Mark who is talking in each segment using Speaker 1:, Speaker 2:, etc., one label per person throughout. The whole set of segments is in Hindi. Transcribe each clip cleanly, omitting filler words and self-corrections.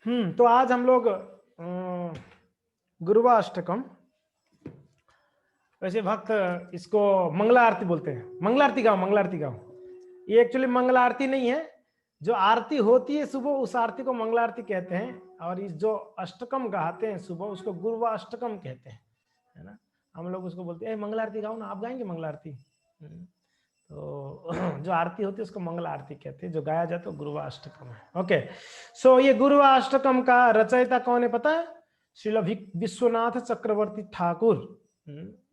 Speaker 1: तो आज हम लोग गुरुवाष्टकम, वैसे भक्त इसको मंगला आरती बोलते हैं। मंगला आरती गाओ, मंगला आरती गाओ। ये एक्चुअली मंगला आरती नहीं है, जो आरती होती है सुबह उस आरती को मंगला आरती कहते हैं, और इस जो अष्टकम गाते हैं सुबह उसको गुरुवाष्टकम कहते हैं, है ना। हम लोग उसको बोलते हैं मंगला आरती गाओ ना, आप गाएंगे मंगला आरती? तो जो आरती होती है उसको मंगला आरती कहते हैं, जो गाया जाता है तो गुरुवाष्टकम है। ओके, सो ये गुरुवाष्टकम का रचयिता कौन है पता है? श्रील विश्वनाथ चक्रवर्ती ठाकुर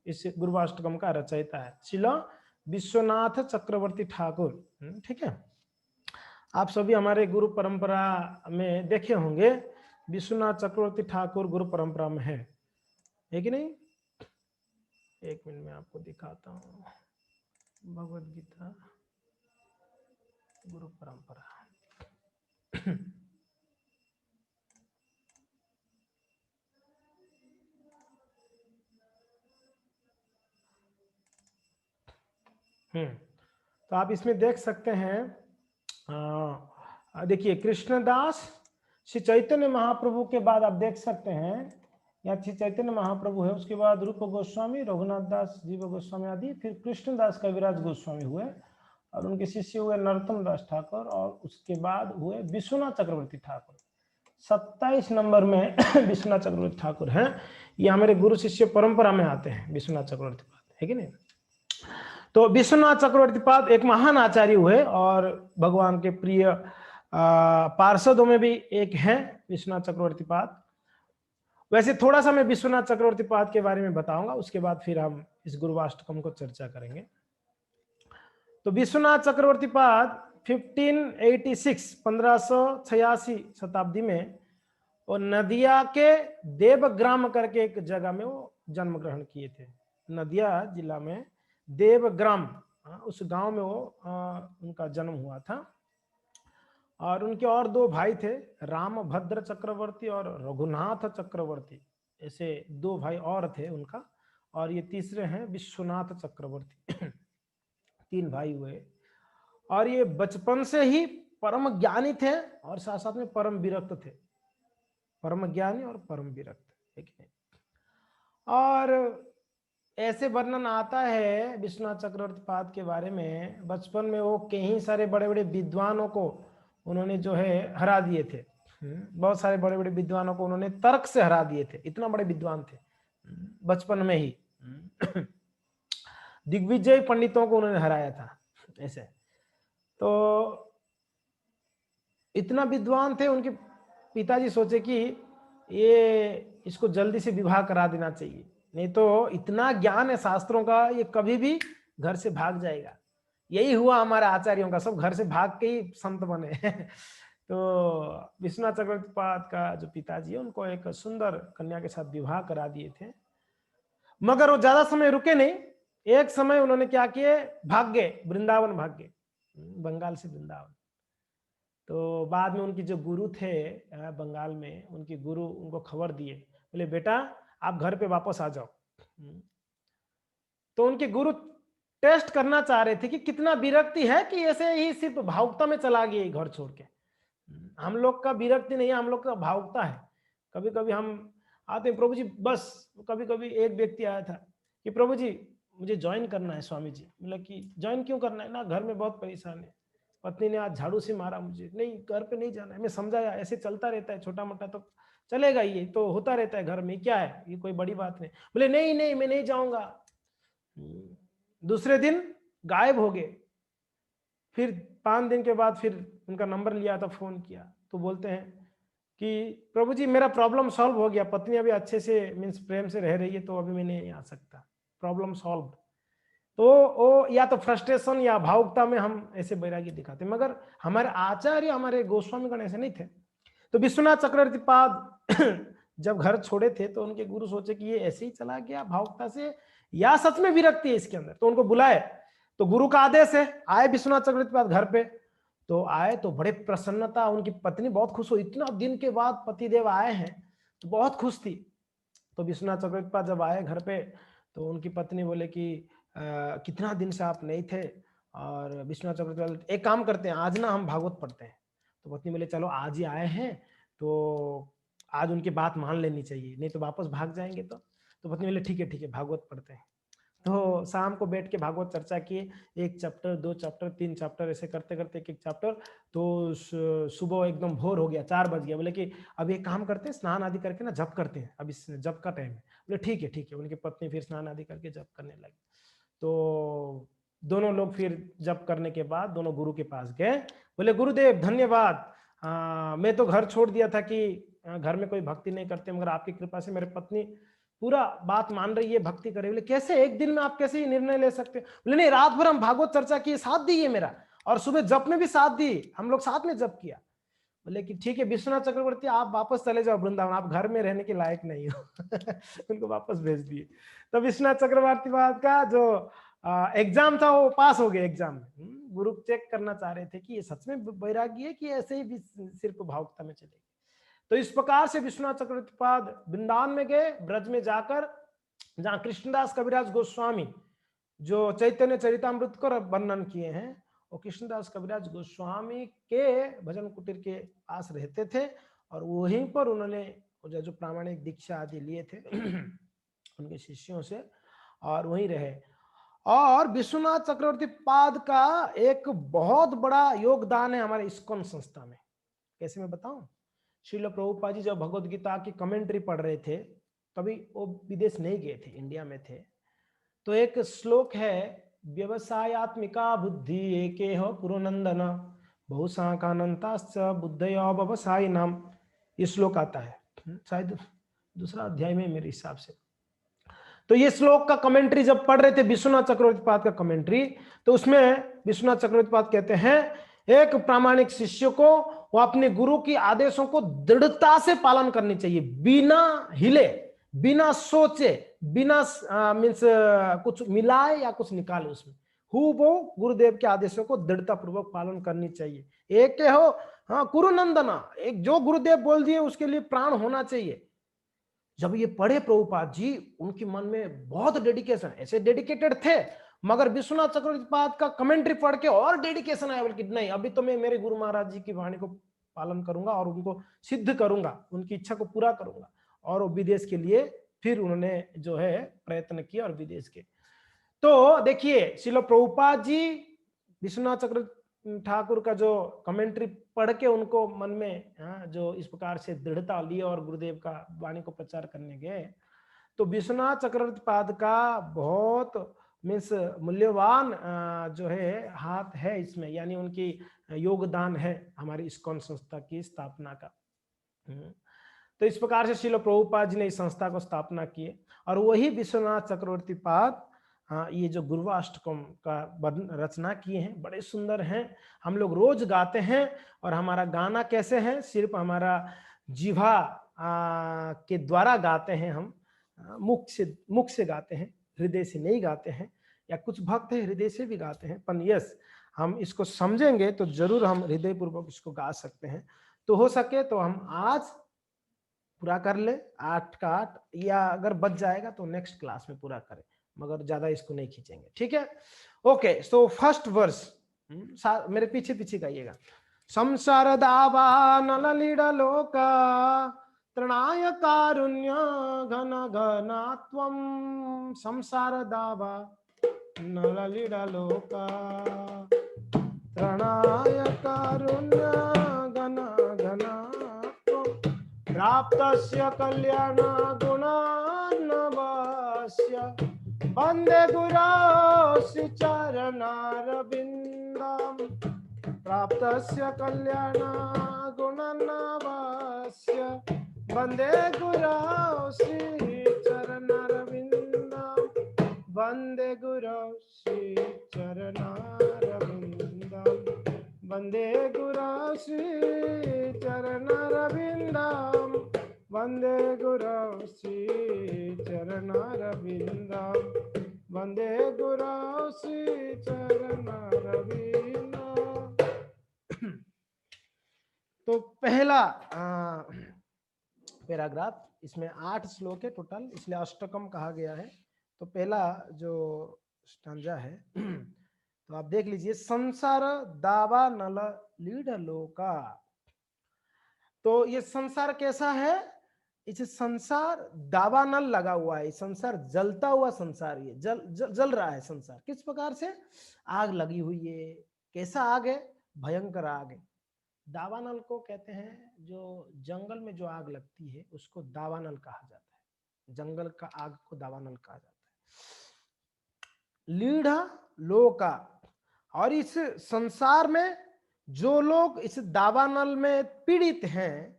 Speaker 1: इस गुरुवाष्टकम का रचयिता है, श्रील विश्वनाथ चक्रवर्ती ठाकुर। ठीक है, आप सभी हमारे गुरु परंपरा में देखे होंगे, विश्वनाथ चक्रवर्ती ठाकुर गुरु परंपरा में है कि नहीं? एक मिनट में आपको दिखाता हूँ, भगवद गीता गुरु परंपरा। तो आप इसमें देख सकते हैं, देखिए कृष्णदास श्री चैतन्य महाप्रभु के बाद आप देख सकते हैं यहाँ श्री चैतन्य महाप्रभु है, उसके बाद रूप गोस्वामी, रघुनाथ दास, जीव गोस्वामी आदि, फिर कृष्णदास कविराज गोस्वामी हुए, और उनके शिष्य हुए नरोत्तम दास ठाकुर, और उसके बाद हुए विश्वनाथ चक्रवर्ती ठाकुर। 27 नंबर में विश्वनाथ चक्रवर्ती ठाकुर हैं। ये हमारे गुरु शिष्य परंपरा में आते हैं विश्वनाथ चक्रवर्ती है कि नहीं। तो विश्वनाथ चक्रवर्ती पाद एक महान आचार्य हुए, और भगवान के प्रिय पार्षदों में भी एक हैं विश्वनाथ चक्रवर्ती पाद। वैसे थोड़ा सा मैं विश्वनाथ चक्रवर्ती पाद के बारे में बताऊंगा, उसके बाद फिर हम इस गुरुवाष्टकम को चर्चा करेंगे। तो विश्वनाथ चक्रवर्ती पाद 1586 शताब्दी में और नदिया के देवग्राम करके एक जगह में वो जन्म ग्रहण किए थे। नदिया जिला में देवग्राम, उस गांव में वो उनका जन्म हुआ था। और उनके और दो भाई थे, रामभद्र चक्रवर्ती और रघुनाथ चक्रवर्ती, ऐसे दो भाई और थे उनका, और ये तीसरे हैं विश्वनाथ चक्रवर्ती। 3 भाई हुए, और ये बचपन से ही परम ज्ञानी थे और साथ साथ में परम विरक्त थे। परम ज्ञानी और परम विरक्त, ठीक है। और ऐसे वर्णन आता है विश्वनाथ चक्रवर्ती पाद के बारे में, बचपन में वो कई सारे बड़े बड़े विद्वानों को उन्होंने जो है हरा दिए थे। बहुत सारे बड़े बड़े विद्वानों को उन्होंने तर्क से हरा दिए थे, इतना बड़े विद्वान थे बचपन में ही। दिग्विजय पंडितों को उन्होंने हराया था ऐसे। तो इतना विद्वान थे, उनके पिताजी सोचे कि ये इसको जल्दी से विवाह करा देना चाहिए, नहीं तो इतना ज्ञान है शास्त्रों का, ये कभी भी घर से भाग जाएगा। यही हुआ हमारे आचार्यों का, सब घर से भाग के ही संत बने। तो विश्वनाथ चक्रवर्ती पाद का जो पिताजी है, उनको एक सुंदर कन्या के साथ विवाह करा दिए थे, मगर वो ज्यादा समय रुके नहीं। एक समय उन्होंने क्या किए, भाग गए, वृंदावन भाग गए, बंगाल से वृंदावन। तो बाद में उनकी जो गुरु थे बंगाल में, उनके गुरु उनको खबर दिए, बोले बेटा आप घर पे वापस आ जाओ। तो उनके गुरु टेस्ट करना चाह रहे थे कि कितना विरक्ति है कि ऐसे ही सिर्फ भावुकता में चला गया घर छोड़ के। हम लोग का विरक्ति नहीं है, हम लोग का भावुकता है। कभी कभी हम आते हैं प्रभु जी बस। कभी कभी एक व्यक्ति आया था कि प्रभु जी मुझे ज्वाइन करना है स्वामी जी। बोला कि ज्वाइन क्यों करना है ना, घर में बहुत परेशान है, पत्नी ने आज झाड़ू से मारा मुझे, नहीं घर पे नहीं जाना है। मैं समझाया ऐसे चलता रहता है, छोटा मोटा तो चलेगा, ये तो होता रहता है घर में, क्या है ये कोई बड़ी बात नहीं। बोले नहीं नहीं मैं नहीं जाऊंगा। दूसरे दिन गायब हो गए। फिर 5 दिन के बाद फिर उनका नंबर लिया था, फोन किया तो बोलते हैं कि प्रभु जी मेरा प्रॉब्लम सॉल्व हो गया, पत्नी अभी अच्छे से मीन्स प्रेम से रह रही है, तो अभी मैं नहीं आ सकता, प्रॉब्लम सॉल्व। तो वो या तो फ्रस्ट्रेशन या भावुकता में हम ऐसे बैरागी दिखाते, मगर हमारे आचार्य हमारे गोस्वामी गण ऐसे नहीं थे। तो विश्वनाथ चक्रवर्ती पाद जब घर छोड़े थे तो उनके गुरु सोचे कि ये ऐसे ही चला गया भावुकता से या सच में विरक्ति है इसके अंदर, तो उनको बुलाए। तो गुरु का आदेश है, आए विश्वनाथ चक्रवर्ती पाद घर पे। तो आए तो बड़े प्रसन्नता, उनकी पत्नी बहुत खुश हो, इतना दिन के बाद पतिदेव आए हैं तो बहुत खुश थी। तो विश्वनाथ चक्रवर्ती पाद जब आए घर पे तो उनकी पत्नी बोले कि कितना दिन से आप नहीं थे, और विश्वनाथ चक्रवर्ती एक काम करते हैं आज ना हम भागवत पढ़ते हैं। तो पत्नी बोले चलो आज ही आए हैं तो आज उनकी बात मान लेनी चाहिए, नहीं तो वापस भाग जाएंगे। तो पत्नी बोले ठीक है भागवत पढ़ते हैं। तो शाम को बैठ के भागवत चर्चा किए, 1 चैप्टर 2 चैप्टर 3 चैप्टर ऐसे करते करते एक चैप्टर। तो सुबह एकदम भोर हो गया, 4 बज गया। बोले कि अब एक काम करते हैं, स्नान आदि करके ना जप करते हैं, अभी जप का टाइम है। बोले ठीक है। उनकी पत्नी फिर स्नान आदि करके जप करने लगी। तो दोनों लोग फिर जप करने के बाद दोनों गुरु के पास गए। बोले गुरुदेव धन्यवाद, मैं तो घर छोड़ दिया था कि घर में कोई भक्ति नहीं करते, मगर आपकी कृपा से मेरी पत्नी पूरा बात मान रही है, भक्ति करे। बोले कैसे, एक दिन में आप कैसे ये निर्णय ले सकते? बोले नहीं, रात भर हम भागवत चर्चा किए, साथ दी है मेरा, और सुबह जप में भी साथ दी, हम लोग साथ में जप किया। बोले कि ठीक है विश्वनाथ चक्रवर्ती, आप वापस चले जाओ वृंदावन, आप घर में रहने के लायक नहीं हो। उनको वापस भेज दिए। तो विश्वनाथ चक्रवर्ती बाद का जो एग्जाम था वो पास हो गए एग्जाम में। गुरु चेक करना चाह रहे थे कि ये सच में वैरागी है कि ऐसे ही सिर्फ भावुकता में चलेगी। तो इस प्रकार से विश्वनाथ चक्रवर्ती पाद वृंदावन में गए, ब्रज में जाकर जहां कृष्णदास कविराज गोस्वामी जो चैतन्य चरितामृत को वर्णन किए हैं, वो कृष्णदास कविराज गोस्वामी के भजन कुटीर के पास रहते थे, और वहीं पर उन्होंने जो प्रामाणिक दीक्षा आदि लिए थे उनके शिष्यों से, और वहीं रहे। और विश्वनाथ चक्रवर्ती पाद का एक बहुत बड़ा योगदान है हमारे इस्कॉन संस्था में। कैसे मैं बताऊं? श्रील प्रभुपाद जी जब भगवद गीता की कमेंट्री पढ़ रहे थे, तभी वो विदेश नहीं गए थे, इंडिया में थे। तो एक श्लोक है, व्यवसायत्मिका बुद्धि एके हो पुरुनंदन बहुशाखानंताश्च बुद्धयो व्यवसायी नाम। ये श्लोक आता है शायद दूसरा अध्याय में मेरे हिसाब से। तो ये श्लोक का कमेंट्री जब पढ़ रहे थे विश्वनाथ चक्रवर्ती पाद का कमेंट्री, तो उसमें विश्वनाथ चक्रवर्ती पाद कहते हैं एक प्रामाणिक शिष्य को वो अपने गुरु की आदेशों को दृढ़ता से पालन करनी चाहिए, बिना हिले, बिना सोचे, बिना मीन्स कुछ मिलाए या कुछ निकाले, उसमें वो गुरुदेव के आदेशों को दृढ़ता पूर्वक पालन करनी चाहिए। एक के हो हाँ कुरुनंदना, एक जो गुरुदेव बोल दिए उसके लिए प्राण होना चाहिए। जब ये पढ़े प्रभुपाद जी, उनके मन में बहुत डेडिकेशन, ऐसे डेडिकेटेड थे, मगर विश्वनाथ चक्रवर्ती पाद का कमेंट्री पढ़ के और डेडिकेशन आया, बल्कि नहीं अभी तो मैं मेरे गुरु महाराज जी की वाणी को पालन करूंगा और उनको सिद्ध करूंगा, उनकी इच्छा को पूरा करूंगा। और वो विदेश के लिए फिर उन्होंने जो है प्रयत्न किया और विदेश के। तो देखिए श्रील प्रभुपाद जी विश्वनाथ चक्रवर्ती ठाकुर का जो कमेंट्री पढ़ के उनको मन में जो इस प्रकार से दृढ़ता ली और गुरुदेव का वाणी को प्रचार करने गए, तो विश्वनाथ चक्रवर्ती पाद का बहुत मीन्स मूल्यवान जो है हाथ है इसमें, यानी उनकी योगदान है हमारी इस्कॉन संस्था की स्थापना का। तो इस प्रकार से श्रील प्रभुपाद जी ने इस संस्था को स्थापना की, और वही विश्वनाथ चक्रवर्ती पाद ये जो गुरुवाष्टकम का रचना किए हैं, बड़े सुंदर हैं, हम लोग रोज गाते हैं। और हमारा गाना कैसे है, सिर्फ हमारा जिह्वा के द्वारा गाते हैं, हम मुख से गाते हैं, हृदय से नहीं गाते हैं। या कुछ भक्त है हृदय से भी गाते हैं, पर यस हम इसको समझेंगे तो जरूर हम हृदय पूर्वक इसको गा सकते हैं। तो हो सके तो हम आज पूरा कर ले 8 का 8, या अगर बच जाएगा तो नेक्स्ट क्लास में पूरा करें, मगर ज्यादा इसको नहीं खींचेंगे, ठीक है? ओके, सो फर्स्ट वर्स मेरे पीछे पीछे गाइएगा। संसार दावा नललीड़ा लोका तृणाय कारुण्य घन घनात्वम। संसार दावा नललीड़ा लोका तृणाय कारुण्य घन घनात्वम। प्राप्तस्य कल्याण गुणार्णवस्य वन्दे गुरौ श्रीचरणारविन्दम्। प्राप्तस्य कल्याण गुणार्णवस्य वन्दे गुरौ श्रीचरणारविन्दम्। वन्दे गुरौ श्रीचरणारविन्दम्। वन्दे गुरौ श्रीचरणारविन्दम्। वन्दे गुरौ श्रीचरणारविन्दम्। वन्दे गुरौ श्रीचरणारविन्दम्। तो पहला पैराग्राफ, इसमें 8 श्लोक है टोटल, इसलिए अष्टकम कहा गया है। तो पहला जो स्टांजा है तो आप देख लीजिए, संसार दावा नल लीड लोका। तो ये संसार कैसा है? इस संसार दावानल लगा हुआ है, संसार जलता हुआ संसार, ये जल रहा है संसार। किस प्रकार से? आग लगी हुई है। कैसा आग है? भयंकर आग है। दावानल को कहते हैं, जो जंगल में जो आग लगती है उसको दावानल कहा जाता है। जंगल का आग को दावानल कहा जाता है। लीढ़ लोका, और इस संसार में जो लोग इस दावानल में पीड़ित हैं,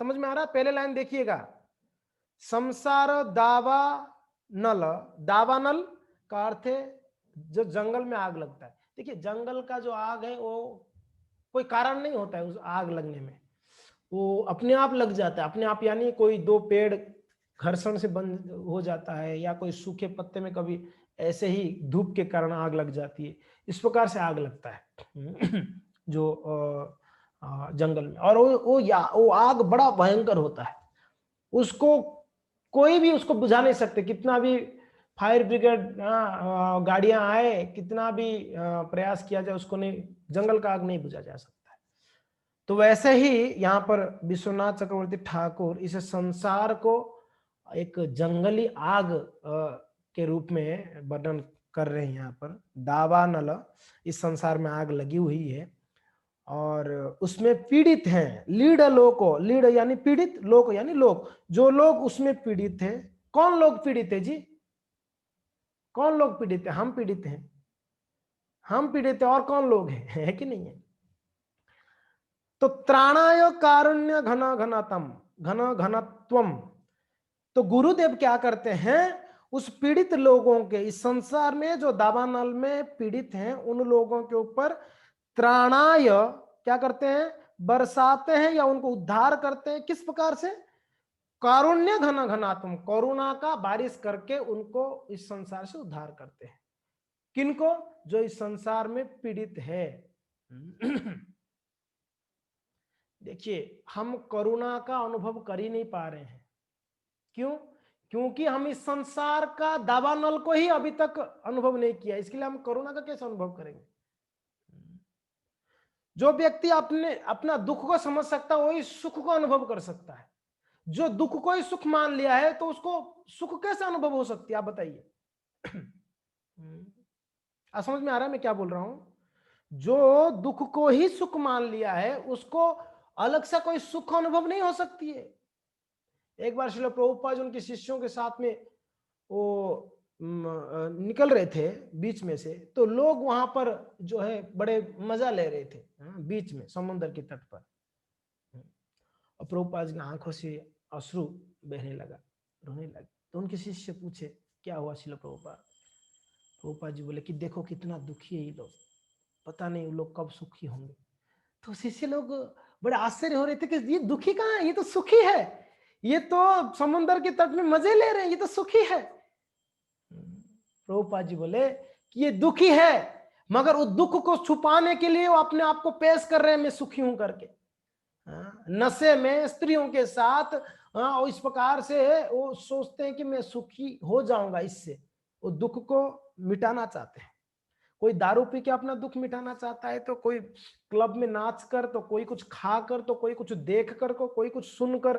Speaker 1: समझ में आ रहा है? पहले लाइन देखिएगा, संसार दावा नल, दावानल का अर्थ है जो जंगल में आग लगता है। देखिए जंगल का जो आग है वो कोई कारण नहीं होता है उस आग लगने में, वो अपने आप लग जाता है, अपने आप। यानी कोई दो पेड़ घर्षण से बंद हो जाता है, या कोई सूखे पत्ते में कभी ऐसे ही धूप के कारण आग लग जाती है, इस प्रकार से आग लगता है जो जंगल में। और वो आग बड़ा भयंकर होता है, उसको कोई भी उसको बुझा नहीं सकते, कितना भी फायर ब्रिगेड गाड़ियां आए, कितना भी प्रयास किया जाए, उसको नहीं, जंगल का आग नहीं बुझा जा सकता है। तो वैसे ही यहाँ पर विश्वनाथ चक्रवर्ती ठाकुर इस संसार को एक जंगली आग के रूप में वर्णन कर रहे हैं। यहाँ पर दावानल, इस संसार में आग लगी हुई है और उसमें पीड़ित हैं। लीड लोको, लीड यानी पीड़ित, लोक यानी लोग, जो लोग उसमें पीड़ित हैं। कौन लोग पीड़ित है जी? कौन लोग पीड़ित है? हम पीड़ित हैं, हम पीड़ित हैं, और कौन लोग हैं? है कि नहीं है? तो त्राणाय कारुण्य घन घनतम, घन घनत्वम। तो गुरुदेव क्या करते हैं? उस पीड़ित लोगों के, इस संसार में जो दावानल में पीड़ित हैं, उन लोगों के ऊपर त्राणाय क्या करते हैं? बरसाते हैं या उनको उद्धार करते हैं। किस प्रकार से? कारुण्य घन घनात्म, करुणा का बारिश करके उनको इस संसार से उद्धार करते हैं। किनको? जो इस संसार में पीड़ित है। देखिए हम करुणा का अनुभव कर ही नहीं पा रहे हैं। क्यों? क्योंकि हम इस संसार का दावानल को ही अभी तक अनुभव नहीं किया, इसके लिए हम करुणा का कैसे अनुभव करेंगे? जो व्यक्ति अपना दुख को समझ सकता है वही सुख को अनुभव कर सकता है। जो दुख को ही सुख मान लिया है तो उसको सुख कैसे अनुभव हो सकती है, आप बताइए। आप समझ में आ रहा है मैं क्या बोल रहा हूं? जो दुख को ही सुख मान लिया है उसको अलग से कोई सुख अनुभव नहीं हो सकती है। एक बार श्रील प्रभुपाद उनके शिष्यों के साथ में वो निकल रहे थे बीच में से, तो लोग वहां पर जो है बड़े मजा ले रहे थे बीच में समुद्र के तट पर। और प्रभुपाद जी की आंखों से अश्रु बहने लगा, रोने लगे। तो उनके शिष्य पूछे क्या हुआ श्रील प्रभुपाद? प्रभुपाद जी बोले कि देखो कितना दुखी है ये लोग, पता नहीं वो लोग कब सुखी होंगे। तो शिष्य लोग बड़े आश्चर्य हो रहे थे कि ये दुखी कहाँ है, ये तो सुखी है, ये तो समुद्र के तट में मजे ले रहे हैं, ये तो सुखी है। प्रभुपाद जी बोले कि ये दुखी है, मगर उस दुख को छुपाने के लिए वो अपने आप को पेश कर रहे हैं मैं सुखी हूं करके। नशे में स्त्रियों के साथ और इस प्रकार से वो सोचते हैं कि मैं सुखी हो जाऊंगा इससे, वो दुख को मिटाना चाहते हैं। कोई दारू पी के अपना दुख मिटाना चाहता है, तो कोई क्लब में नाच कर, तो कोई कुछ खा कर, तो कोई कुछ देख कर, कोई कुछ सुनकर,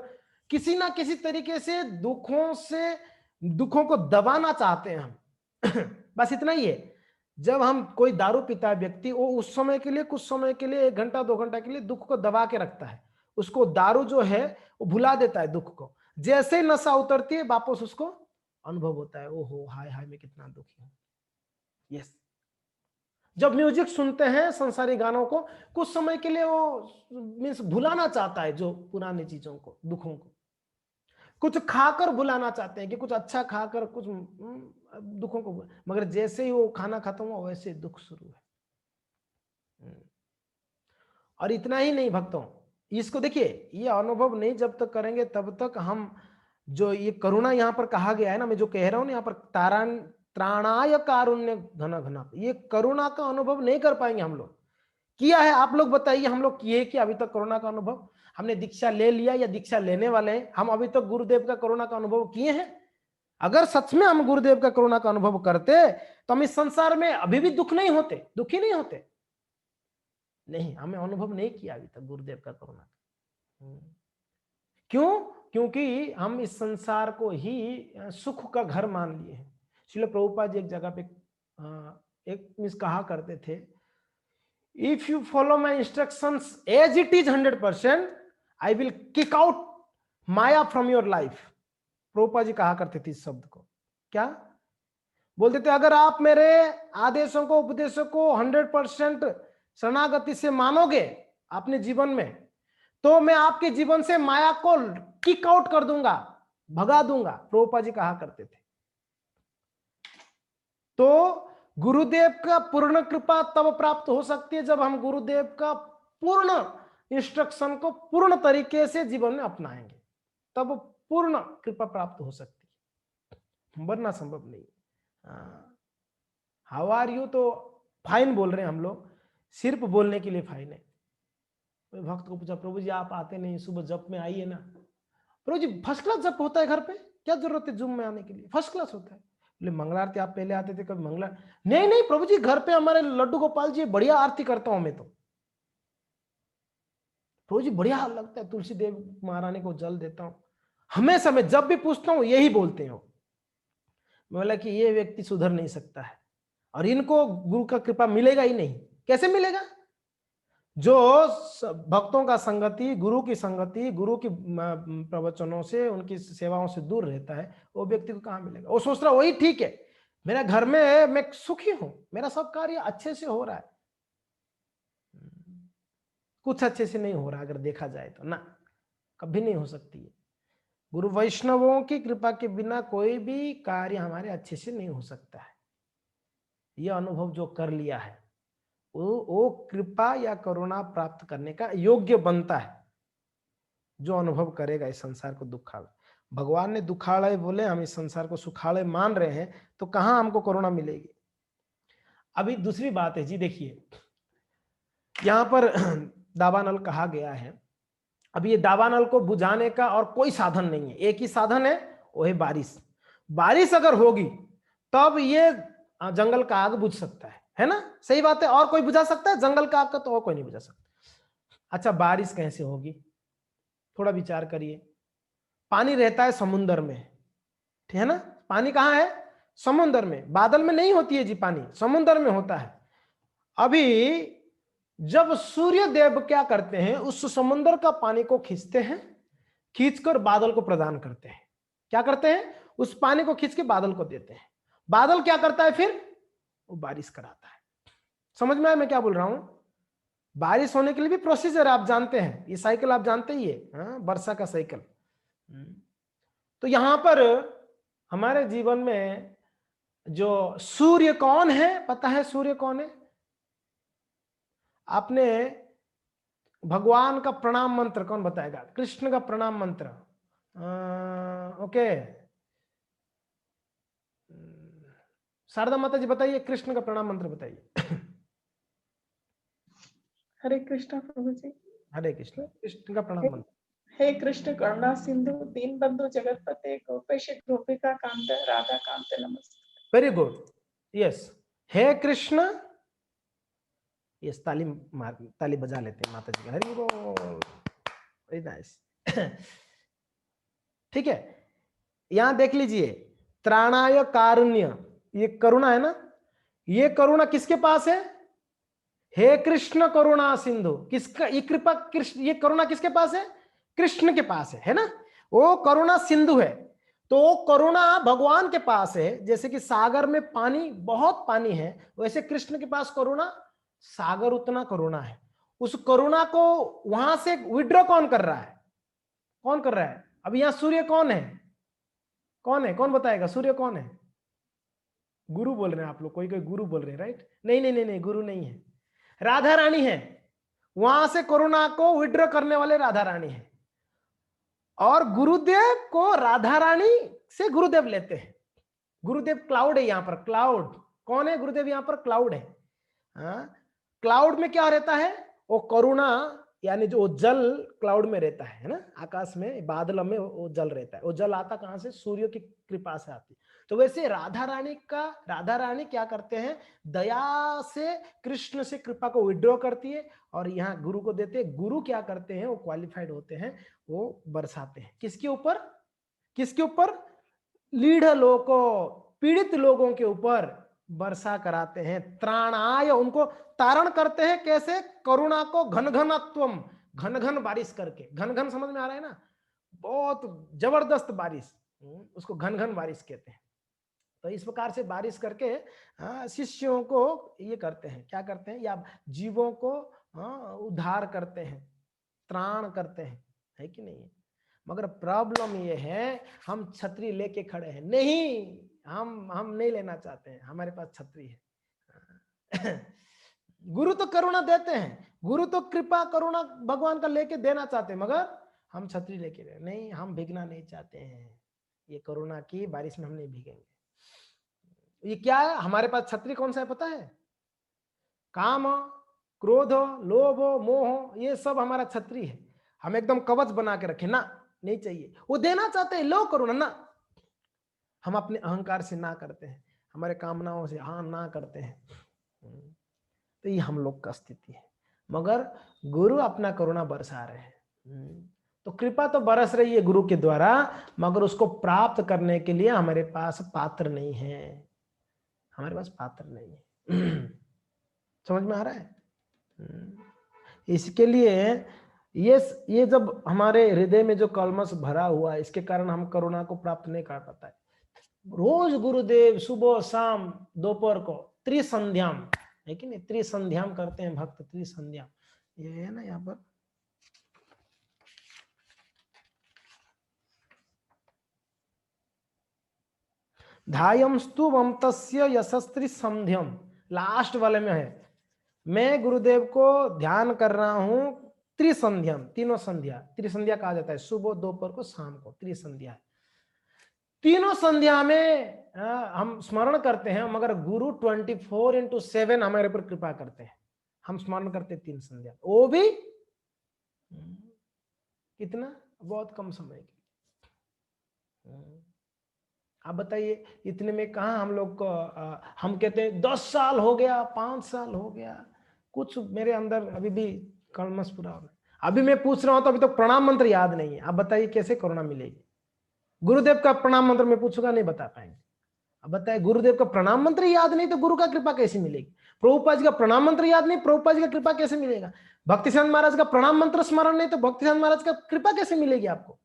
Speaker 1: किसी ना किसी तरीके से दुखों को दबाना चाहते हैं हम। बस इतना ही है। जब हम कोई दारू पीता है व्यक्ति, वो उस समय के लिए, कुछ समय के लिए, 1 घंटा 2 घंटा के लिए दुख को दबा के रखता है, उसको दारू जो है वो भुला देता है दुख को। जैसे ही नशा उतरती है वापस उसको अनुभव होता है, ओहो हाय हाय मैं कितना दुखी हूं। यस, जब म्यूजिक सुनते हैं संसारी गानों को, कुछ समय के लिए वो मीन्स भुलाना चाहता है जो पुरानी चीजों को, दुखों को। कुछ खाकर भुलाना चाहते हैं कि कुछ अच्छा खाकर कुछ दुखों को, मगर जैसे ही वो खाना खत्म हुआ वैसे दुख शुरू है। और इतना ही नहीं भक्तों, इसको देखिए, ये अनुभव नहीं जब तक करेंगे तब तक हम, जो ये करुणा यहाँ पर कहा गया है ना, मैं जो कह रहा हूं ना यहाँ पर, त्राणाय कारुण्य घन घन, ये करुणा का अनुभव नहीं कर पाएंगे हम लोग। किया है आप लोग बताइए, हम लोग किए कि अभी तक करुणा का अनुभव? हमने दीक्षा ले लिया या दीक्षा लेने वाले हैं, हम अभी तक गुरुदेव का करुणा का अनुभव किए हैं? अगर सच में हम गुरुदेव का करुणा का अनुभव करते तो हम इस संसार में अभी भी दुख नहीं होते, दुखी नहीं होते। नहीं, हमें अनुभव नहीं किया अभी तक गुरुदेव का करुणा। क्यों? क्योंकि हम इस संसार को ही सुख का घर मान लिए हैं। श्रील प्रभुपाद जी एक जगह पे एक मिस कहा करते थे, if you follow my instructions as it is 100%, I will kick out maya from your life. Prabhupada ji कहा करते थे इस शब्द को। क्या बोलते थे? अगर आप मेरे आदेशों को, उपदेशों को 100% शरणागति से मानोगे अपने जीवन में, तो मैं आपके जीवन से माया को किक आउट कर दूंगा, भगा दूंगा। प्रभुपाद जी कहा करते थे। तो गुरुदेव का पूर्ण कृपा तब प्राप्त हो सकती है जब हम गुरुदेव का पूर्ण इंस्ट्रक्शन को पूर्ण तरीके से जीवन में अपनाएंगे, तब पूर्ण कृपा प्राप्त हो सकती है, वरना संभव नहीं। हाउ आर यू तो फाइन बोल रहे हैं हम लोग, सिर्फ बोलने के लिए फाइन है। कोई भक्त को पूछा, प्रभु जी आप आते नहीं, सुबह जप में आइए ना। प्रभु जी फर्स्ट क्लास जप होता है घर पे, क्या जरूरत है जूम में आने के लिए, फर्स्ट क्लास होता है। बोले मंगला आरती आप पहले आते थे, कभी मंगला? नहीं नहीं प्रभु जी, घर पे हमारे लड्डू गोपाल जी बढ़िया आरती करता हूं मैं तो। प्रभु जी बढ़िया लगता है, तुलसी देव महारानी को जल देता हूं। हमेशा मैं जब भी पूछता हूं यही बोलते हो। बोला कि ये व्यक्ति सुधर नहीं सकता है और इनको गुरु का कृपा मिलेगा ही नहीं। कैसे मिलेगा? जो भक्तों का संगति, गुरु की संगति, गुरु की प्रवचनों से, उनकी सेवाओं से दूर रहता है, वो व्यक्ति को कहां मिलेगा? वो सोच रहा वही ठीक है, मेरा घर में मैं सुखी हूं, मेरा सब कार्य अच्छे से हो रहा है। कुछ अच्छे से नहीं हो रहा अगर देखा जाए तो, ना कभी नहीं हो सकती है। गुरु वैष्णवों की कृपा के बिना कोई भी कार्य हमारे अच्छे से नहीं हो सकता है। यह अनुभव जो कर लिया है वो कृपा या करुणा प्राप्त करने का योग्य बनता है। जो अनुभव करेगा इस संसार को दुखालय, भगवान ने दुखालय बोले, हम इस संसार को सुखालय मान रहे हैं, तो कहां हमको करुणा मिलेगी? अभी दूसरी बात है जी, देखिए यहां पर दावानल कहा गया है। अब ये दावानल को बुझाने का और कोई साधन नहीं है, एक ही साधन है, वो है बारिश। बारिश अगर होगी तब ये जंगल का आग बुझ सकता है ना? सही बात है। और कोई बुझा सकता है जंगल का आग का? तो और कोई नहीं बुझा सकता। अच्छा बारिश कैसे होगी? थोड़ा विचार करिए। पानी रहता है समुद्र में, ठीक है ना? पानी कहाँ है? समुद्र में। बादल में नहीं होती है जी पानी, समुद्र में होता है। अभी जब सूर्य देव क्या करते हैं, उस समुद्र का पानी को खींचते हैं, खींचकर बादल को प्रदान करते हैं। क्या करते हैं? उस पानी को खींच के बादल को देते हैं। बादल क्या करता है फिर? वो बारिश कराता है। समझ में आया मैं क्या बोल रहा हूं? बारिश होने के लिए भी प्रोसीजर आप जानते हैं, ये साइकिल आप जानते ही है, वर्षा का साइकिल। तो यहां पर हमारे जीवन में जो सूर्य कौन है, पता है सूर्य कौन है? आपने भगवान का प्रणाम मंत्र कौन बताएगा? कृष्ण का प्रणाम मंत्र। ओके, शारदा माता जी बताइए, कृष्ण का प्रणाम मंत्र बताइए।
Speaker 2: हरे कृष्ण प्रभु जी।
Speaker 1: हरे कृष्ण। कृष्ण का प्रणाम मंत्र।
Speaker 2: हे कृष्ण करुणा सिंधु दीन बंधु जगतपते गोपेश गोपिका कांत राधा कांत नमस्ते।
Speaker 1: Very good, yes. हे कृष्ण, यस, ताली बजा लेते हैं माता जी का। हरि बोल, वेरी नाइस। ठीक है, यहां देख लीजिए, त्राणाय कारुण्य, ये करुणा है ना? ये करुणा किसके पास है? हे कृष्ण करुणा सिंधु। किसका ये कृपा? कृष्ण, ये करुणा किसके पास है? कृष्ण के पास है ना? वो करुणा सिंधु है। तो करुणा भगवान के पास है। जैसे कि सागर में पानी, बहुत पानी है, वैसे कृष्ण के पास करुणा सागर उतना करुणा है। उस करुणा को वहां से विड्रॉ कौन कर रहा है? कौन कर रहा है? अब यहां सूर्य कौन है? कौन है? कौन बताएगा सूर्य कौन है? गुरु बोल रहे हैं आप लोग, कोई कोई गुरु बोल रहे हैं, राइट? नहीं नहीं नहीं नहीं, गुरु नहीं है, राधा रानी है। वहां से करुणा को विड्रॉ करने वाले राधा रानी है। और गुरुदेव को राधा रानी से गुरुदेव लेते हैं। गुरुदेव क्लाउड है यहां पर, क्लाउड। कौन है गुरुदेव? यहां पर क्लाउड है। क्लाउड में क्या रहता है? वो करुणा, यानी जो जल क्लाउड में रहता है ना, आकाश में बादल में वो जल रहता है। वो जल आता कहां से? सूर्य की कृपा से आती है। तो वैसे राधा रानी क्या करते हैं, दया से कृष्ण से कृपा को विड्रॉ करती है और यहाँ गुरु को देते हैं। गुरु क्या करते हैं, वो क्वालिफाइड होते हैं, वो बरसाते हैं किसके ऊपर, लीढ़ लोगों को, पीड़ित लोगों के ऊपर वर्षा कराते हैं। त्राणाय, उनको तारण करते हैं कैसे, करुणा को घन घनत्वम, घन घन बारिश करके। घन घन समझ में आ रहा है ना, बहुत जबरदस्त बारिश, उसको घन घन बारिश कहते हैं। तो इस प्रकार से बारिश करके शिष्यों को ये करते हैं, क्या करते हैं, या जीवों को उद्धार करते हैं, त्राण करते हैं, है कि नहीं। मगर प्रॉब्लम ये है, हम छतरी लेके खड़े हैं, नहीं, हम नहीं लेना चाहते हैं, हमारे पास छतरी है। गुरु तो करुणा देते हैं, गुरु तो कृपा करुणा भगवान का लेके देना चाहते हैं, मगर हम छतरी लेके नहीं, हम भीगना नहीं चाहते हैं, ये करुणा की बारिश में हम नहीं भीगेंगे। ये क्या है, हमारे पास छतरी कौन सा है पता है, काम, क्रोध, लोभ, मोह, ये सब हमारा छतरी है। हम एकदम कवच बना के रखे ना, नहीं चाहिए, वो देना चाहते हैं, लो करुणा ना। हम अपने अहंकार से ना करते हैं, हमारे कामनाओं से हाँ ना करते हैं। तो ये हम लोग का स्थिति है, मगर गुरु अपना करुणा बरसा रहे हैं। तो कृपा तो बरस रही है गुरु के द्वारा, मगर उसको प्राप्त करने के लिए हमारे पास पात्र नहीं है, हमारे पास पात्र नहीं है। समझ में आ रहा है। इसके लिए ये जब हमारे हृदय में जो कलमश भरा हुआ है, इसके कारण हम करुणा को प्राप्त नहीं कर पाता है। रोज गुरुदेव सुबह शाम दोपहर को त्रिसंध्याम, है कि नहीं, त्रिसंध्याम करते हैं भक्त, त्रिसंध्याम, ये है ना यहाँ पर। धायमस्तु वमतस्य यशस्त्री संध्यम, लास्ट वाले में है, मैं गुरुदेव को ध्यान कर रहा हूं त्रिसंध्याम, तीनों संध्या, त्रिसंध्या कहा जाता है, सुबह दोपहर को शाम को, त्रिसंध्या। तीनों संध्या में हम स्मरण करते हैं, मगर गुरु 24/7 हमारे पर कृपा करते हैं, हम स्मरण करते 3 संध्या, वो भी कितना, बहुत कम समय के। आप बताइए, इतने में कहा हम लोग को, हम कहते हैं 10 साल हो गया, 5 साल हो गया, कुछ मेरे अंदर अभी भी कलमश पूरा हो रहा है। अभी मैं पूछ रहा हूं तो अभी तो प्रणाम मंत्र याद नहीं है, आप बताइए कैसे करुणा मिलेगी। गुरुदेव का प्रणाम मंत्र मैं पूछूंगा, नहीं बता पाएंगे। अब बताइए, गुरुदेव का प्रणाम मंत्र याद नहीं तो गुरु का कृपा कैसे मिलेगी। प्रभुपाद जी का प्रणाम मंत्र याद नहीं, प्रभुपाद जी का कृपा कैसे मिलेगा। भक्तिसिद्धांत महाराज का प्रणाम मंत्र स्मरण नहीं तो भक्तिसिद्धांत महाराज का कृपा कैसे मिलेगी आपको।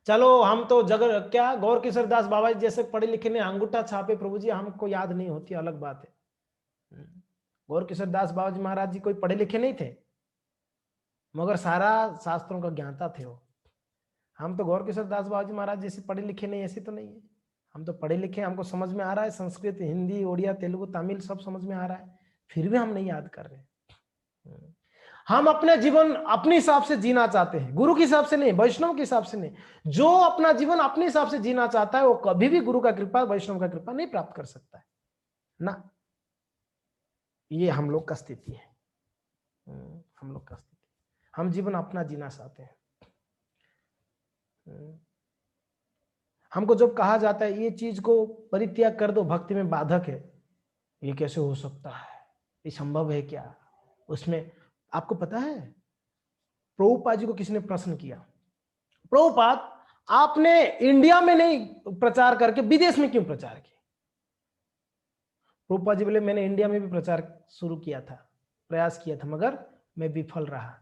Speaker 1: चलो हम तो जगह क्या, गौर किशोर दास बाबा जी जैसे पढ़े लिखे ने अंगूठा छापे प्रभु जी, हमको याद नहीं होती, अलग बात है। गौर किशोर दास बाबा जी महाराज जी कोई पढ़े लिखे नहीं थे, मगर सारा शास्त्रों का ज्ञाता थे वो। हम तो गौर किशोर दास बाबा जी महाराज जैसे पढ़े लिखे नहीं, ऐसे तो नहीं है। हम तो पढ़े लिखे, हमको समझ में आ रहा है, संस्कृत, हिंदी, उड़िया, तेलुगु, तमिल सब समझ में आ रहा है, फिर भी हम नहीं याद कर रहे। हम अपने जीवन अपने हिसाब से जीना चाहते हैं, गुरु के हिसाब से नहीं, वैष्णव के हिसाब से नहीं। जो अपना जीवन अपने हिसाब से जीना चाहता है वो कभी भी गुरु का कृपा, वैष्णव का कृपा नहीं प्राप्त कर सकता है ना। ये हम लोग का स्थिति है, हम लोग का स्थिति, हम जीवन अपना जीना चाहते हैं। हमको जब कहा जाता है ये चीज को परित्याग कर दो, भक्ति में बाधक है, ये कैसे हो सकता है, ये संभव है क्या। उसमें आपको पता है, प्रभुपाद जी को किसने प्रश्न किया, प्रभुपाद आपने इंडिया में नहीं प्रचार करके विदेश में क्यों प्रचार किया। प्रभुपाद जी बोले मैंने इंडिया में भी प्रचार शुरू किया था, प्रयास किया था, मगर मैं विफल रहा।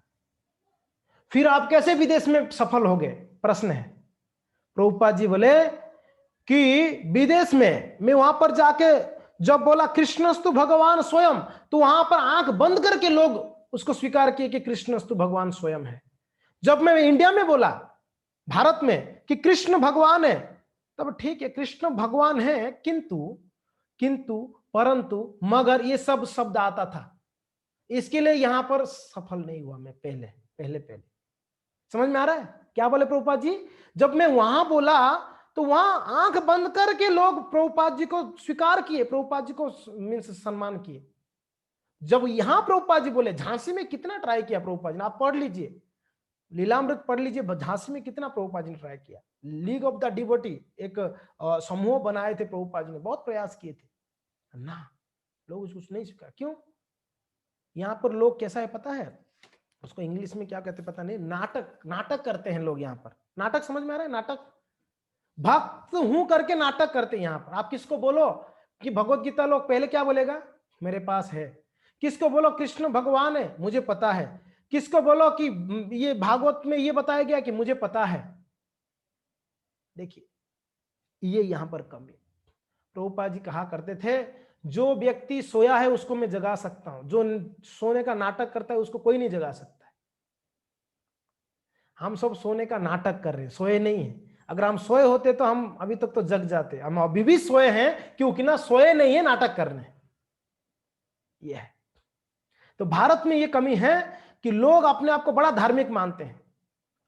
Speaker 1: फिर आप कैसे विदेश में सफल हो गए, प्रश्न है। प्रभुपाद जी बोले कि विदेश में मैं वहां पर जाके जब बोला कृष्णस्तु भगवान स्वयं, तो वहां पर आंख बंद करके लोग उसको स्वीकार किए कि कृष्णस्तु भगवान स्वयं है। जब मैं इंडिया में बोला, भारत में, कि कृष्ण भगवान है, तब ठीक है कृष्ण भगवान है, किंतु परंतु मगर ये सब शब्द आता था, इसके लिए यहां पर सफल नहीं हुआ मैं। पहले समझ में आ रहा है क्या बोले प्रभुपाद जी। जब मैं वहां बोला तो वहां आंख बंद करके लोग प्रभुपाद जी को स्वीकार किए, प्रभुपाद जी को मीन्स सम्मान किए। जब यहां प्रभुपाद जी बोले, झांसी में कितना ट्राई किया प्रभुपाद जी ने, आप पढ़ लीजिए, लीलामृत पढ़ लीजिए, झांसी में कितना प्रभुपाद जी ने ट्राई किया। लीग ऑफ द डिवोटी एक समूह बनाए थे प्रभुपाद जी ने, बहुत प्रयास किए थे ना, लोग उसको नहीं सीखा। क्यों? यहाँ पर लोग कैसा है पता है, उसको इंग्लिश में क्या कहते पता नहीं, नाटक, नाटक करते हैं लोग यहाँ पर। नाटक समझ में आ रहा है? नाटक, भक्त हूं करके नाटक करते हैं यहाँ पर। आप किसको बोलो कि भगवत गीता लोग, पहले क्या बोलेगा? मेरे पास है। किसको बोलो कृष्ण भगवान है, मुझे पता है। किसको बोलो कि ये भागवत में ये बताया गया, कि मुझे पता है। देखिए ये यहां पर कमी। प्रभुपाद जी कहा करते थे, जो व्यक्ति सोया है उसको मैं जगा सकता हूं, जो सोने का नाटक करता है उसको कोई नहीं जगा सकता है। हम सब सोने का नाटक कर रहे हैं, सोए नहीं है। अगर हम सोए होते तो हम अभी तक तो जग जाते। हम अभी भी सोए हैं क्योंकि ना सोए नहीं है, नाटक कर रहे हैं। ये है। तो भारत में ये कमी है कि लोग अपने आप को बड़ा धार्मिक मानते हैं।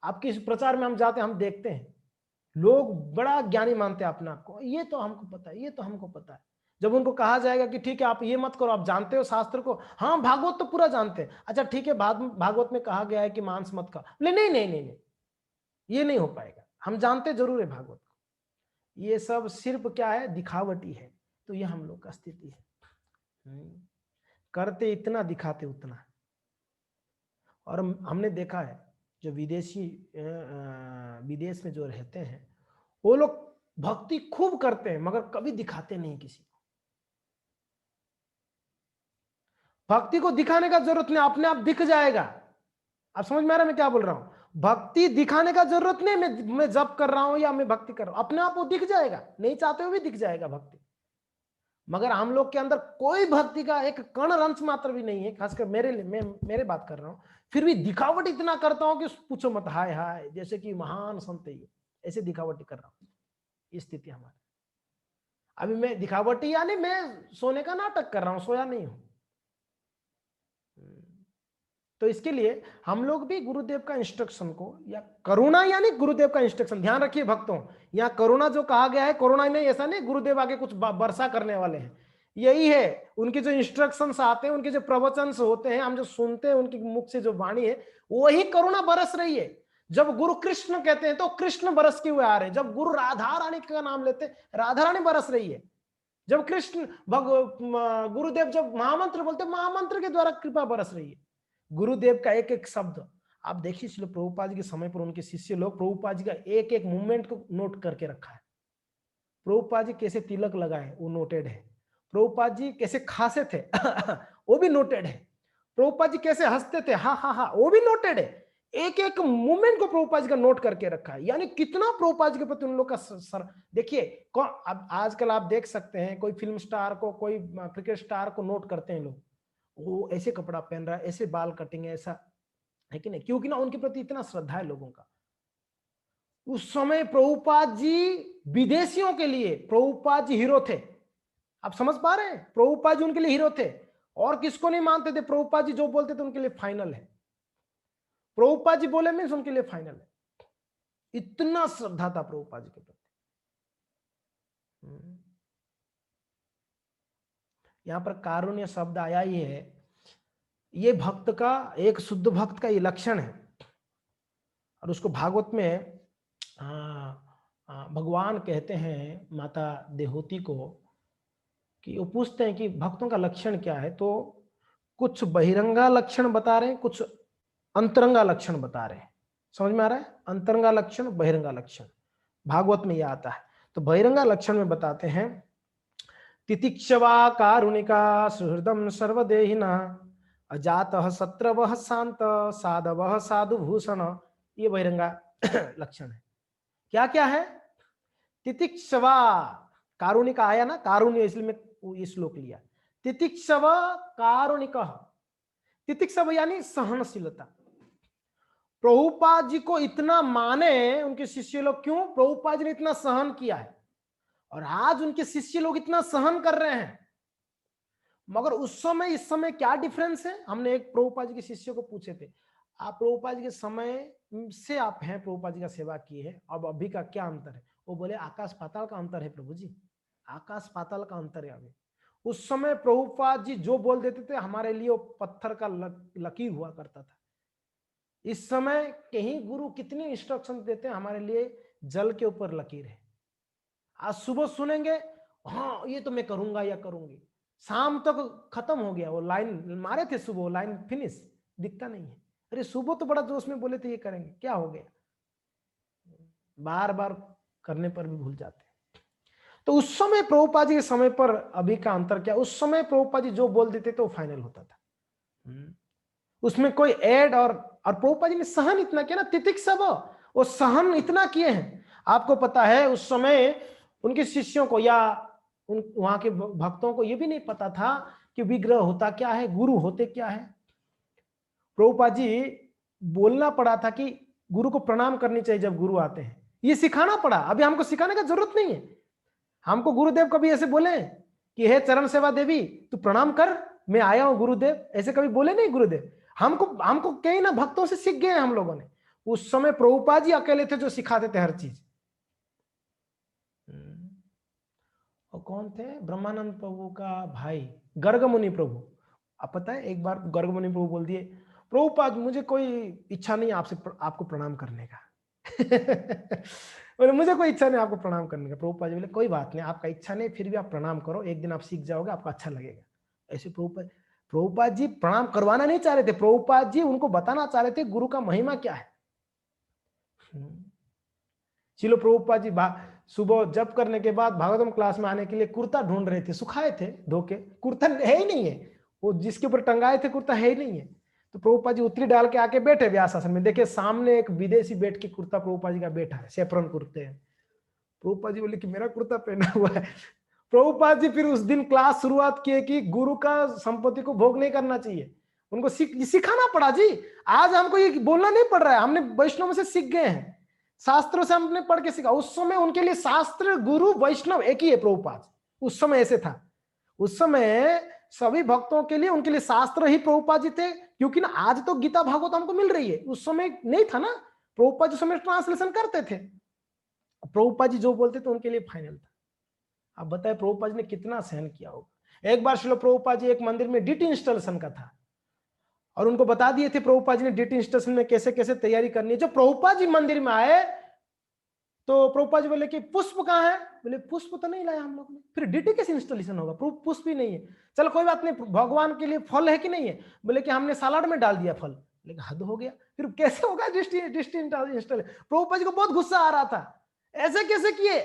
Speaker 1: आपके इस प्रचार में हम जाते हैं, हम देखते हैं लोग बड़ा ज्ञानी मानते हैं अपने आप को, ये तो हमको पता है, ये तो हमको पता है। जब उनको कहा जाएगा कि ठीक है आप ये मत करो, आप जानते हो शास्त्र को, हाँ भागवत तो पूरा जानते हैं, अच्छा ठीक है भागवत में कहा गया है कि मांस मत खाओ, नहीं नहीं नहीं नहीं, ये नहीं हो पाएगा। हम जानते जरूर है भागवत को, ये सब सिर्फ क्या है, दिखावटी है। तो ये हम लोग का स्थिति है। करते इतना, दिखाते उतना। और हमने देखा है जो विदेशी विदेश में जो रहते हैं, वो लोग भक्ति खूब करते हैं मगर कभी दिखाते नहीं किसी को। भक्ति को दिखाने का जरूरत नहीं, अपने आप दिख जाएगा। आप समझ में आ रहा है मैं क्या बोल रहा हूं? भक्ति दिखाने का जरूरत नहीं, मैं जप कर रहा हूं या मैं भक्ति कर रहा हूं, अपने आप वो दिख जाएगा, नहीं चाहते हुए भी दिख जाएगा भक्ति। मगर हम लोग के अंदर कोई भक्ति का एक कण अंश मात्र भी नहीं है, खासकर मेरे लिए, मैं मेरे बात कर रहा हूं। फिर भी दिखावट इतना करता हूं कि पूछो मत, हाय हाय जैसे कि महान संत है, ऐसे दिखावटी कर रहा हूं। ये स्थिति हमारी। अभी मैं दिखावटी यानी मैं सोने का नाटक कर रहा हूं, सोया नहीं हूं। तो इसके लिए हम लोग भी गुरुदेव का इंस्ट्रक्शन को, या करुणा यानी गुरुदेव का इंस्ट्रक्शन, ध्यान रखिए भक्तों, यहाँ करुणा जो कहा गया है, करुणा नहीं, ऐसा नहीं गुरुदेव आगे कुछ वर्षा करने वाले हैं, यही है उनके जो इंस्ट्रक्शंस आते हैं, उनके जो प्रवचन होते हैं, हम जो सुनते हैं उनके मुख से जो वाणी है, वही करुणा बरस रही है। जब गुरु कृष्ण कहते हैं तो कृष्ण बरस के हुए आ रहे हैं, जब गुरु राधा रानी का नाम लेते हैं, राधा रानी बरस रही है। जब कृष्ण गुरुदेव जब महामंत्र बोलते, महामंत्र के द्वारा कृपा बरस रही है। गुरुदेव का एक एक शब्द आप देखिए, इसलिए प्रभुपाद जी के समय पर उनके शिष्य लोग प्रभुपाद जी का एक एक मूवमेंट को नोट करके रखा है। प्रभुपाद जी कैसे तिलक लगाए वो नोटेड है। प्रभुपाद जी कैसे खासे थे वो भी नोटेड है। प्रभुपाद जी कैसे हंसते थे, हाँ हाँ हाँ, वो भी नोटेड है। एक एक मूवमेंट को प्रभुपाद जी का नोट करके रखा है। यानी कितना प्रभुपाद जी के प्रति उन लोग का सर, देखिए अब आजकल आप देख सकते हैं, कोई फिल्म स्टार को, कोई क्रिकेट स्टार को नोट करते हैं लोग, वो ऐसे कपड़ा पहन रहा है, ऐसे बाल कटिंग है, ऐसा है कि नहीं, क्योंकि ना उनके प्रति इतना श्रद्धा है लोगों का। उस समय प्रभुपाद जी विदेशियों के लिए, प्रभुपाद जी हीरो थे। आप समझ पा रहे हैं? प्रभुपाद जी उनके लिए हीरो थे, और किसको नहीं मानते थे। प्रभुपाद जी जो बोलते थे उनके लिए फाइनल है। प्रभुपाद जी बोले मीन्स उनके लिए फाइनल है। इतना श्रद्धा था प्रभुपाद जी के प्रति। यहां पर कारुण्य शब्द आया ही है, ये भक्त का, एक शुद्ध भक्त का ये लक्षण है। और उसको भागवत में भगवान कहते हैं माता देहोती को, कि वो पूछते हैं कि भक्तों का लक्षण क्या है, तो कुछ बहिरंगा लक्षण बता रहे हैं, कुछ अंतरंगा लक्षण बता रहे हैं। समझ में आ रहा है? अंतरंगा लक्षण, बहिरंगा लक्षण, भागवत में यह आता है। तो बहिरंगा लक्षण में बताते हैं, तितिक्षवा कारुणिका सुहृदम सर्वदेहिना अजातः शत्रवः शांत साधवः साधुभूषण, ये बहिरंगा लक्षण है। क्या क्या है? तितिक्षवा, कारुणिका आया ना, कारुण्य, इसलिए मैं ये श्लोक लिया। तितिक्षव कारुणिक, तितिक्षव यानी सहनशीलता। प्रभुपाद जी को इतना माने उनके शिष्य लोग, क्यों? प्रभुपाद जी ने इतना सहन किया है, और आज उनके शिष्य लोग इतना सहन कर रहे हैं। मगर उस समय इस समय क्या डिफरेंस है? हमने एक प्रभुपाद जी के शिष्य को पूछे थे, आप प्रभुपाद जी के समय से आप हैं, प्रभुपाद जी का सेवा किए हैं, अब अभी का क्या अंतर है? वो बोले आकाश पाताल का अंतर है प्रभु जी, आकाश पाताल का अंतर है अभी। उस समय प्रभुपाद जी जो बोल देते थे, हमारे लिए वो पत्थर का लकीर हुआ करता था। इस समय कहीं गुरु कितनी इंस्ट्रक्शन देते हैं हमारे लिए, जल के ऊपर लकीर है। आज सुबह सुनेंगे, हाँ ये तो मैं करूंगा या करूंगी, शाम तक खत्म हो गया, वो लाइन मारे थे सुबह, लाइन फिनिश, दिखता नहीं है। अरे सुबह तो बड़ा जोश में बोले थे ये करेंगे, क्या हो गया, बार बार करने पर भी भूल जाते हैं। तो उस समय प्रभुपाद जी के समय पर अभी का अंतर क्या, उस समय प्रभुपाद जी जो बोल देते तो फाइनल होता था, उसमें कोई ऐड और प्रभुपाद जी ने सहन इतना किया ना, तितिक्षा वो सहन इतना किए हैं। आपको पता है उस समय उनके शिष्यों को या वहां के भक्तों को यह भी नहीं पता था कि विग्रह होता क्या है, गुरु होते क्या है। प्रभुपाद जी बोलना पड़ा था कि गुरु को प्रणाम करनी चाहिए जब गुरु आते हैं, ये सिखाना पड़ा। अभी हमको सिखाने का जरूरत नहीं है। हमको गुरुदेव कभी ऐसे बोले कि हे चरण सेवा देवी तू प्रणाम कर, मैं आया हूं गुरुदेव, ऐसे कभी बोले नहीं गुरुदेव। हमको कई ना भक्तों से सीख गए हम लोगों ने। उस समय प्रभुपाद जी अकेले थे जो सिखाते थे हर चीज। और कौन थे, ब्रह्मानंद प्रभु का भाई गर्ग मुनि प्रभु। आप पता है एक बार गर्ग मुनि प्रभु बोल दिए, प्रभुपाद मुझे कोई इच्छा नहीं आपसे आपको प्रणाम करने का। बोले मुझे कोई इच्छा नहीं आपको प्रणाम करने का। प्रभुपाद जी बोले कोई बात नहीं, आपका इच्छा नहीं फिर भी आप प्रणाम करो, एक दिन आप सीख जाओगे, आपको अच्छा लगेगा। ऐसे प्रभुपाद जी प्रणाम करवाना नहीं चाह रहे थे, प्रभुपाद जी उनको बताना चाह रहे थे गुरु का महिमा क्या है। चलो प्रभुपाद जी सुबह जप करने के बाद भागवतम क्लास में आने के लिए कुर्ता ढूंढ रहे थे, सुखाए थे धोके, कुर्ता है ही नहीं है, वो जिसके ऊपर टंगाए थे कुर्ता है ही नहीं है। तो प्रभुपाद जी उत्तरी डाल के आके बैठे व्यास आसन में, देखिए सामने एक विदेशी बैठ के कुर्ता प्रभुपाद जी का बैठा है, सेफ्रॉन कुर्ते हैं। प्रभुपाद जी बोले कि मेरा कुर्ता पहना हुआ है। प्रभुपाद जी फिर उस दिन क्लास शुरुआत किए कि गुरु का संपत्ति को भोग नहीं करना चाहिए, उनको सिखाना पड़ा जी। आज हमको ये बोलना नहीं पड़ रहा है, हमने वैष्णव से सीख गए हैं, शास्त्रों से हमने पढ़ के सीखा। उस समय उनके लिए शास्त्र गुरु वैष्णव एक ही है प्रभुपाद। उस समय ऐसे था, उस समय सभी भक्तों के लिए उनके लिए शास्त्र ही प्रभुपाद जी थे। क्योंकि ना आज तो गीता भागवत हमको मिल रही है, उस समय नहीं था ना। प्रभुपाद जी समय ट्रांसलेशन करते थे, प्रभुपाद जी जो बोलते थे उनके लिए फाइनल था। अब बताए प्रभुपाद जी ने कितना सहन किया होगा। एक बार श्रील प्रभुपाद जी एक मंदिर में डीटी इंस्टॉलेशन का था और उनको बता दिए थे प्रभुपाद जी ने डीटी इंस्टॉलेशन में कैसे कैसे तैयारी करनी है। जब प्रभुपाद जी मंदिर में आए तो प्रभुपाद जी बोले कि पुष्प कहाँ है, बोले पुष्प तो नहीं लाया हम लोग ने, फिर डीटी कैसे इंस्टॉलेशन होगा, पुष्प भी नहीं है। चलो कोई बात नहीं, भगवान के लिए फल है कि नहीं है, बोले कि हमने सलाड में डाल दिया फल। लेकिन हद हो गया, फिर कैसे होगा डिस्टी इंस्टॉल। प्रभुपाद जी को बहुत गुस्सा आ रहा था, ऐसे कैसे किए।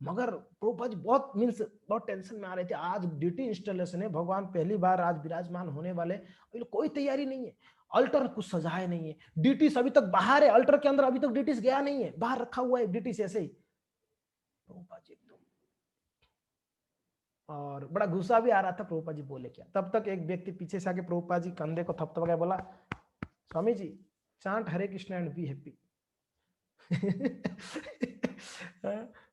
Speaker 1: मगर प्रभुपाद जी बहुत मीन्स बहुत टेंशन में आ रहे थे, आज ड्यूटी इंस्टॉलेशन है, भगवान पहली बार आज विराजमान होने वाले, कोई तैयारी नहीं है, अल्टर कुछ सजाए नहीं है, डीटीस अभी तक बाहर है, अल्टर के अंदर अभी तक डीटीस गया नहीं है, बाहर रखा हुआ है डीटीस ऐसे ही। प्रभुपाद जी एकदम, और बड़ा गुस्सा भी आ रहा था। प्रभुपाद जी बोले क्या, तब तक एक व्यक्ति पीछे से आके प्रभुपाद जी कंधे को थपथपा के बोला, Swami ji chant Hare Krishna and be happy.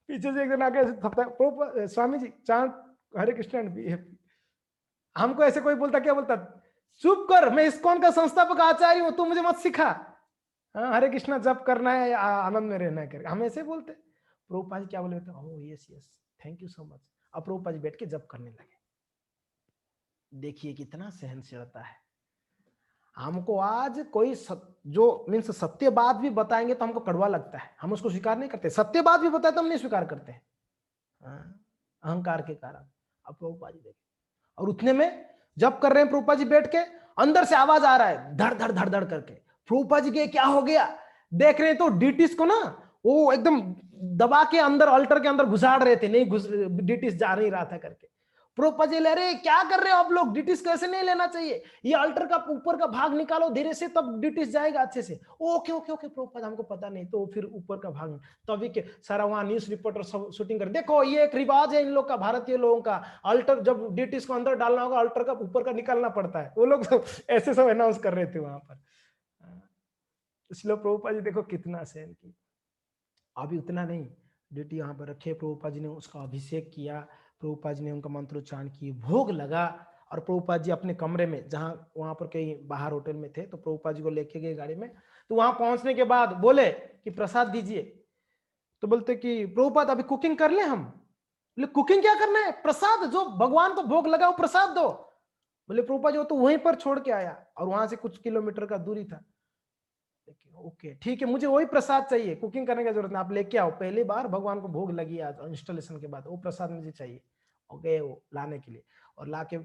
Speaker 1: पीछे से एक जन आके थपथपा, Swami ji chant Hare Krishna and be happy. हमको ऐसे कोई बोलता क्या बोलता, चुप कर, मैं इस्कॉन का संस्थापक आचार्य हूं, तू मुझे मत सिखा, हरे कृष्णा जप करना है, आनंद में रहना है, हम ऐसे बोलते। प्रभुपाद जी क्या बोले, oh yes yes thank you so much. अब प्रभुपाद जी बैठ के जप करने लगे। देखिए कितना सहनशीलता है। हमको आज कोई जो मीन्स सत्य बात भी बताएंगे तो हमको कड़वा लगता है, हम उसको स्वीकार नहीं करते। सत्य बात भी बताए तो हम नहीं स्वीकार करते हैं, अहंकार के कारण। अब प्रभुपाद जी देखे, और उतने में जब कर रहे हैं प्रभुपाद जी बैठ के, अंदर से आवाज आ रहा है धड़ धड़ धड़ धड़ करके। प्रभुपाद जी के क्या हो गया, देख रहे हैं तो डीटीस को ना वो एकदम दबा के अंदर अल्टर के अंदर घुसाड़ रहे थे, नहीं डीटीस जा नहीं रहा था करके। प्रभुपाद जी ले रहे क्या कर रहे हो आप लोग, डीटीस कैसे नहीं लेना चाहिए, ये अल्टर का ऊपर का भाग निकालो धीरे से, तब डीटीस जाएगा अच्छे से। ओके ओके ओके प्रभुपाद हमको पता नहीं। तो फिर ऊपर का भाग, तभी के सारा वहां न्यूज रिपोर्टर सब शूटिंग कर, देखो ये एक रिवाज है इन लोग का, भारतीय लोगों का, अल्टर जब डीटीस को अंदर डालना होगा अल्टर का ऊपर का निकालना पड़ता है। वो लोग सब ऐसे सब अनाउंस कर रहे थे वहां पर। इसलिए प्रभुपाद जी देखो कितना सहन की। अभी उतना नहीं, डीटी यहाँ पर रखे, प्रभुपाद जी ने उसका अभिषेक किया, प्रभुपाद जी ने उनका मंत्रोच्चारण किए, भोग लगा। और प्रभुपाद जी अपने कमरे में, जहां वहां पर कहीं बाहर होटल में थे, तो प्रभुपाद जी को लेके गए गाड़ी में। तो वहां पहुंचने के बाद बोले कि प्रसाद दीजिए। तो बोलते कि प्रभुपाद अभी कुकिंग कर ले हम। बोले कुकिंग क्या करना है, प्रसाद जो भगवान को भोग लगा वो प्रसाद दो। बोले प्रभुपाद जी वो तो वहीं पर छोड़ के आया, और वहां से कुछ किलोमीटर का दूरी था। ओके ठीक है, मुझे वही प्रसाद चाहिए, कुकिंग करने की जरूरत नहीं, आप लेके आओ, पहली बार भगवान को भोग लगी आज इंस्टॉलेशन के बाद, वो प्रसाद मुझे चाहिए। और गए वो लाने के लिए, और लाके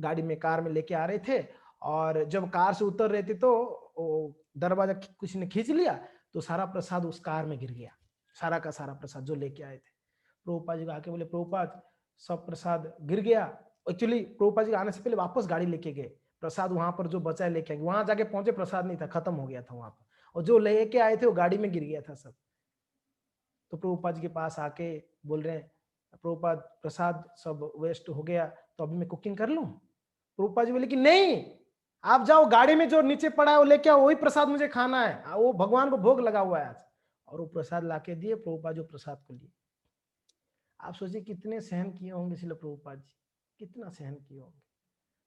Speaker 1: गाड़ी में कार में लेके आ रहे थे, और जब कार से उतर रहे थे तो वो दरवाजा किसी ने खींच लिया, तो सारा प्रसाद उस कार में गिर गया, सारा का सारा प्रसाद जो लेके आए थे। प्रभुपाद जी को आके बोले, प्रभुपाद सब प्रसाद गिर गया। एक्चुअली प्रभुपाद जी आने से पहले वापस गाड़ी लेके गए, प्रसाद वहां पर जो बचा है लेके आए, वहां जाके पहुंचे प्रसाद नहीं था, खत्म हो गया था वहां पर, और जो लेके आए थे वो गाड़ी में गिर गया था सब। तो प्रभुपाद जी के पास आके बोल रहे हैं, प्रभुपाद प्रसाद सब वेस्ट हो गया, तो अभी मैं कुकिंग कर लूं? प्रभुपाद जी बोले कि नहीं, आप जाओ गाड़ी में जो नीचे पड़ा है वो लेके आओ, वही प्रसाद मुझे खाना है, वो भगवान को भोग लगा हुआ है आज। और वो प्रसाद लाके दिए, प्रभुपाद जो प्रसाद को लिए। आप सोचिए कितने सहन किए होंगे इसलिए प्रभुपाद जी, कितना सहन किए होंगे,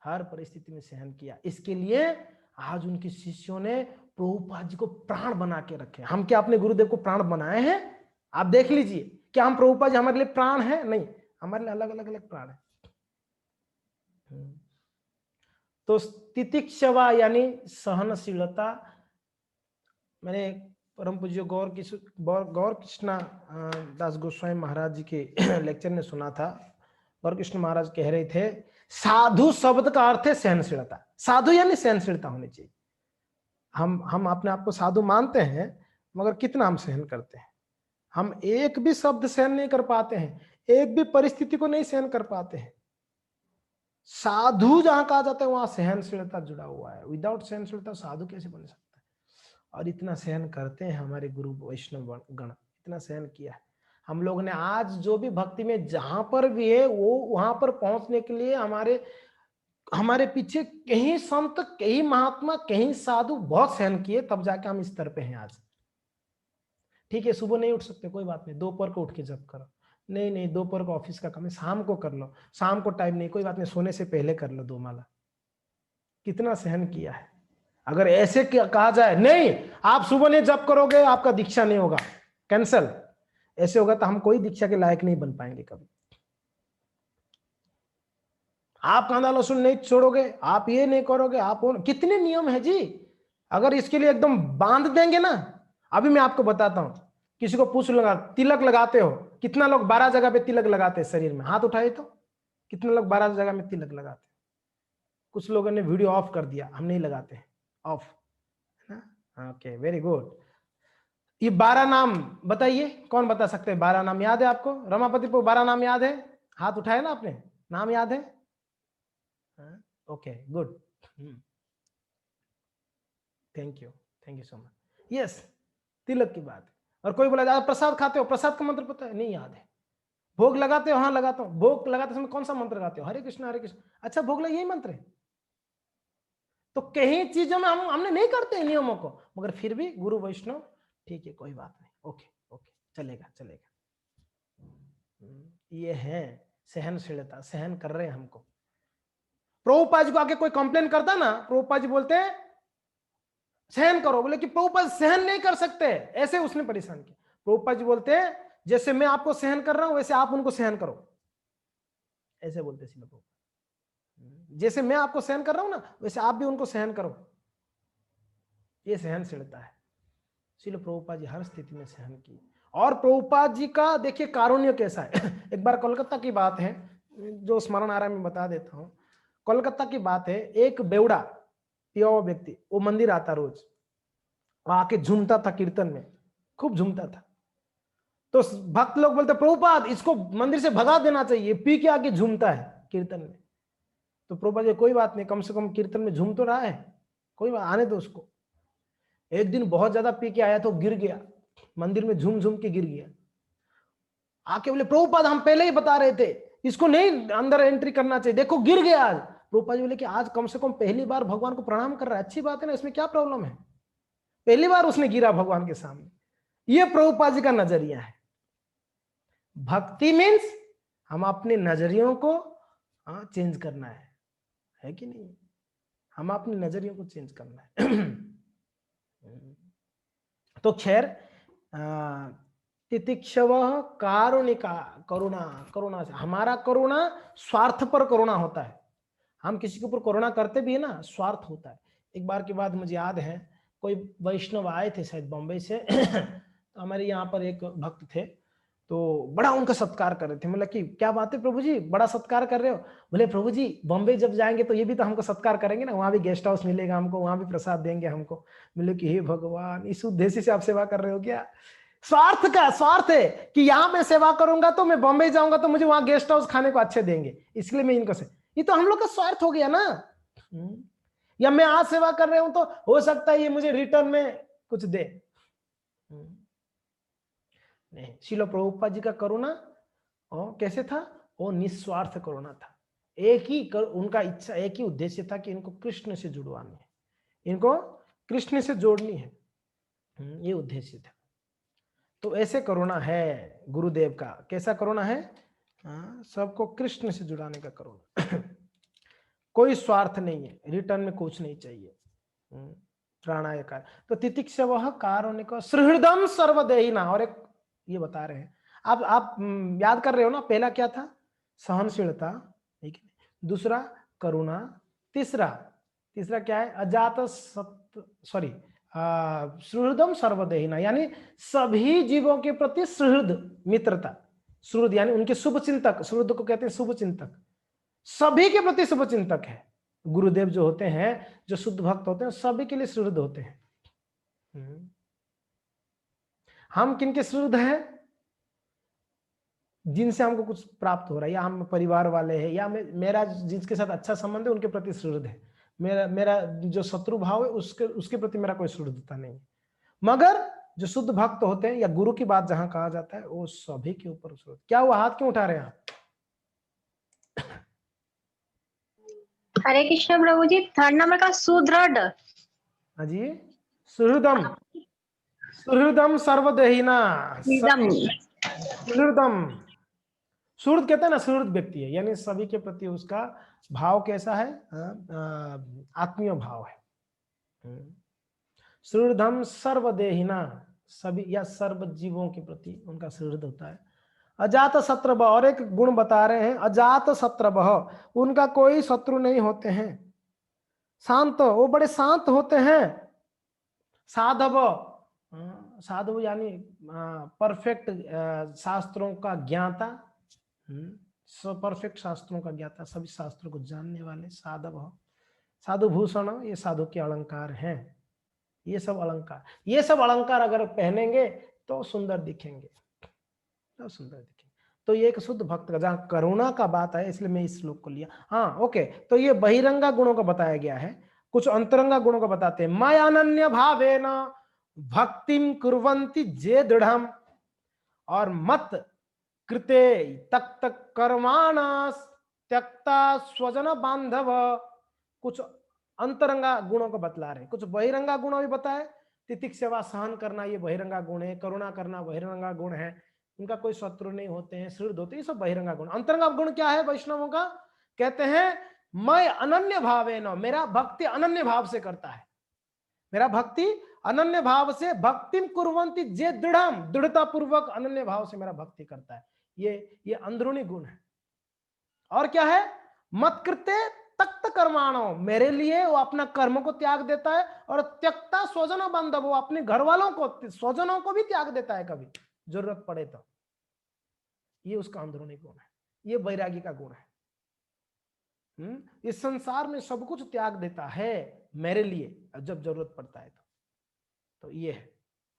Speaker 1: हर परिस्थिति में सहन किया। इसके लिए आज उनके शिष्यों ने प्रभुपाद जी को प्राण बना के रखे। हम क्या अपने गुरुदेव को प्राण बनाए हैं? आप देख लीजिए, क्या हम प्रभुपाद जी हमारे लिए प्राण है? नहीं, हमारे लिए अलग अलग अलग प्राण है। तो तितिक्षवा यानी सहनशीलता, मैंने परम पूज्य गौर कृष्णा दास गोस्वामी महाराज जी के लेक्चर में सुना था। गौर कृष्ण महाराज कह रहे थे, साधु शब्द का अर्थ है सहनशीलता, साधु यानी सहनशीलता होनी चाहिए। हम अपने आप को साधु मानते हैं, मगर कितना हम सहन करते हैं? हम एक भी शब्द सहन नहीं कर पाते हैं, एक भी परिस्थिति को नहीं सहन कर पाते हैं। साधु जहां कहा जाता है वहां सहनशीलता जुड़ा हुआ है, विदाउट सहनशीलता साधु कैसे बन सकता है? और इतना सहन करते हैं हमारे गुरु वैष्णव गण, इतना सहन किया है हम लोग ने। आज जो भी भक्ति में जहां पर भी है, वो वहां पर पहुंचने के लिए हमारे पीछे कहीं संत, कहीं महात्मा, कहीं साधु बहुत सहन किए, तब जाके हम इस स्तर पे हैं आज। ठीक है, सुबह नहीं उठ सकते, कोई बात नहीं, दोपहर को उठ के जप करो। नहीं नहीं, दोपहर को ऑफिस का काम है, शाम को कर लो, शाम को टाइम नहीं, कोई बात नहीं, सोने से पहले कर लो 2 माला। कितना सहन किया है। अगर ऐसे कहा जाए नहीं आप सुबह नहीं जप करोगे आपका दीक्षा नहीं होगा, कैंसल, ऐसे होगा तो हम कोई दीक्षा के लायक नहीं बन पाएंगे कभी। आप कांदा लहसुन नहीं छोड़ोगे, आप ये नहीं करोगे, आप कितने नियम है जी। अगर इसके लिए एकदम बांध देंगे ना, अभी मैं आपको बताता हूं, किसी को पूछ लूंगा तिलक लगाते हो, कितना लोग 12 जगह पे तिलक लगाते हैं शरीर में, हाथ उठाए तो कितने लोग 12 जगह में तिलक लगाते हैं? कुछ लोगों ने वीडियो ऑफ कर दिया, हम नहीं लगाते, ऑफ, ओके वेरी गुड। ये 12 नाम बताइए, कौन बता सकते हैं? 12 नाम याद है आपको? रमापति को 12 नाम याद है? हाथ उठाए ना आपने, नाम याद है? Okay good, thank you so much. Yes, Tilak की बात है। और कोई बोला आप प्रसाद खाते हो, प्रसाद का मंत्र पता है? नहीं याद है। भोग लगाते हो? हाँ लगाता हूँ। भोग लगाते समय कौन सा मंत्र गाते हो? हरे कृष्ण। अच्छा, भोग लगा यही मंत्र है? तो कई चीजों में हमने नहीं करते नियमों को, मगर फिर भी गुरु वैष्णव, ठीक है कोई बात नहीं, ओके ओके, चलेगा। ये है सहनशीलता, सहन कर रहे हैं हमको। प्रभुपाद जी को आके कोई कंप्लेन करता ना, प्रभुपाद जी बोलते हैं सहन करो, बोले कि प्रभुपाद सहन नहीं कर सकते, ऐसे उसने परेशान किया। प्रभुपाद जी बोलते हैं जैसे मैं आपको सहन कर रहा हूं वैसे आप उनको सहन करो, ऐसे बोलते श्रील प्रभुपाद। जैसे मैं आपको सहन कर रहा हूं ना, वैसे आप भी उनको सहन करो, ये सहनशीलता है। श्रील प्रभुपाद जी हर स्थिति में सहन की। और प्रभुपाद जी का देखिए कारुण्य कैसा है। एक बार कोलकाता की बात है, जो स्मरण आ रहा है मैं बता देता हूँ। कोलकाता की बात है, एक बेवड़ा पिया हुआ व्यक्ति, वो मंदिर आता रोज, आके झूमता था कीर्तन में, खूब झूमता था। तो भक्त लोग बोलते प्रभुपाद इसको मंदिर से भगा देना चाहिए, पी के आके झूमता है कीर्तन में। तो प्रभुपाद जी कोई बात नहीं, कम से कम कीर्तन में झूम तो रहा है, कोई बात, आने दो उसको। एक दिन बहुत ज्यादा पी के आया तो गिर गया, मंदिर में झूम झूम के गिर गया। आके बोले प्रभुपाद हम पहले ही बता रहे थे इसको नहीं अंदर एंट्री करना चाहिए, देखो गिर गया आज। प्रभुपाद जी बोले कि आज कम से कम पहली बार भगवान को प्रणाम कर रहा है, अच्छी बात है ना, इसमें क्या प्रॉब्लम है? पहली बार उसने गिरा भगवान के सामने। ये प्रभुपाद जी का नजरिया है। भक्ति मीन्स हम अपने नजरियों को चेंज करना है कि नहीं? हम अपने नजरियों को चेंज करना है। तो खैर, तितिक्षव कारुणिका, करुणा से, हमारा करुणा स्वार्थ पर करुणा होता है। हम किसी के ऊपर करुणा करते भी है ना, स्वार्थ होता है। एक बार की बात मुझे याद है, कोई वैष्णव आए थे शायद बॉम्बे से तो हमारे यहाँ पर एक भक्त थे, तो बड़ा उनका सत्कार कर रहे थे। मतलब कि क्या बात है प्रभु जी, बड़ा सत्कार कर रहे हो। बोले प्रभु जी बॉम्बे जब जाएंगे तो ये भी तो हमको सत्कार करेंगे ना, वहां भी गेस्ट हाउस मिलेगा हमको, वहां भी प्रसाद देंगे हमको। बोले कि हे भगवान, इस उद्देश्य से आप सेवा कर रहे हो क्या? स्वार्थ है कि यहाँ मैं सेवा करूंगा तो मैं बॉम्बे जाऊंगा तो मुझे वहां गेस्ट हाउस खाने को अच्छे देंगे, इसलिए मैं इनको से, ये तो हम लोग का स्वार्थ हो गया ना। या मैं आज सेवा कर रहा हूं तो हो सकता है ये मुझे रिटर्न में कुछ दे। नहीं, श्रील प्रभुपाद जी का करुणा कैसे था? वो निस्वार्थ करुणा था। एक ही उनका इच्छा, एक ही उद्देश्य था कि इनको कृष्ण से जुड़वानी है, इनको कृष्ण से जोड़नी है, ये उद्देश्य था। तो ऐसे करुणा है गुरुदेव का। कैसा करुणा है? सबको कृष्ण से जुड़ाने का करुणा। कोई स्वार्थ नहीं है, रिटर्न में कुछ नहीं चाहिए। प्राणायक। तो तितिक्षव कारुणिक सुहृदम सर्वदेहिना। और एक ये बता रहे हैं, आप याद कर रहे हो ना, पहला क्या था? सहनशीलता, ठीक है। दूसरा करुणा, तीसरा क्या है? अजात सॉरी सुहृदम सर्वदेहिना, यानी सभी जीवों के प्रति सुहृद मित्रता। सुहृद यानी उनके शुभ चिंतक, सुहृद को कहते हैं शुभ चिंतक, सभी के प्रति शुभ चिंतक है। गुरुदेव जो होते हैं, जो शुद्ध भक्त होते हैं, सभी के लिए सुहृद होते हैं। हम किनके सुहृद हैं? जिनसे हमको कुछ प्राप्त हो रहा है, या हम परिवार वाले हैं, या मेरा जिसके साथ अच्छा संबंध है उनके प्रति सुहृद है। मेरा जो शत्रु भाव है उसके प्रति मेरा कोई सुहृदता नहीं। मगर जो शुद्ध भक्त होते हैं, या गुरु की बात जहां कहा जाता है, वो सभी के ऊपर सुहृद। क्या हुआ, हाथ क्यों उठा रहे हैं आप?
Speaker 3: हरे कृष्ण प्रभु जी। थर्ड नंबर का सुदृढ़।
Speaker 1: हाँ जी, सुहृदम सर्वदेहिना। सुहृदम, सुहृद कहते हैं ना, सुहृद व्यक्ति है, यानी सभी के प्रति उसका भाव कैसा है? आत्मीय भाव है। सुहृदम सर्वदेहिना, सभी या सर्व जीवों के प्रति उनका सुहृद होता है। अजात शत्रव, और एक गुण बता रहे हैं, अजात शत्रव, उनका कोई शत्रु नहीं होते हैं। शांत, वो बड़े शांत होते हैं। साधव, साधु यानी परफेक्ट शास्त्रों का ज्ञाता, परफेक्ट शास्त्रों का ज्ञाता, सभी शास्त्रों को जानने वाले साधव। साधु भूषण, ये साधु के अलंकार हैं। ये सब अलंकार अगर पहनेंगे तो सुंदर दिखेंगे, तो सुंदर दिखेंगे। तो ये एक शुद्ध भक्त का, जहां करुणा का बात है, इसलिए मैं इस श्लोक को लिया। हाँ ओके, तो ये बहिरंगा गुणों का बताया गया है, कुछ अंतरंगा गुणों का बताते हैं। मैं अनन्य भावेन भक्तिम कुर्वन्ति जे दृढ़म, और मत कृते तक्त कर्माणा त्यक्ता स्वजन बांधव। कुछ अंतरंगा गुणों को बतला रहे, कुछ बहिरंगा गुण भी बताए। तितिक्षवा, सहन करना, ये बहिरंगा गुण है। करुणा करना बहिरंगा गुण है। उनका कोई शत्रु नहीं होते हैं, सुहृद होते हैं, ये सब बहिरंगा गुण। अंतरंगा गुण क्या है वैष्णवों का? कहते हैं मैं अनन्य भावेन, मेरा भक्ति अनन्य भाव से करता है, मेरा भक्ति अनन्य भाव से, भक्तिम कुर्वन्ति जे दृढ़म, दृढ़ता पूर्वक अनन्य भाव से मेरा भक्ति करता है। ये अंदरूनी गुण है। और क्या है? मत कृते तक्त कर्माणो, मेरे लिए वो अपना कर्म को त्याग देता है। और त्यक्ता स्वजन बांधव, वो अपने घर वालों को, स्वजनों को भी त्याग देता है कभी जरूरत पड़े तो। ये उसका अंदरूनी गुण है, ये वैरागी का गुण है। इस संसार में सब कुछ त्याग देता है मेरे लिए, जब जरूरत पड़ता है तो ये है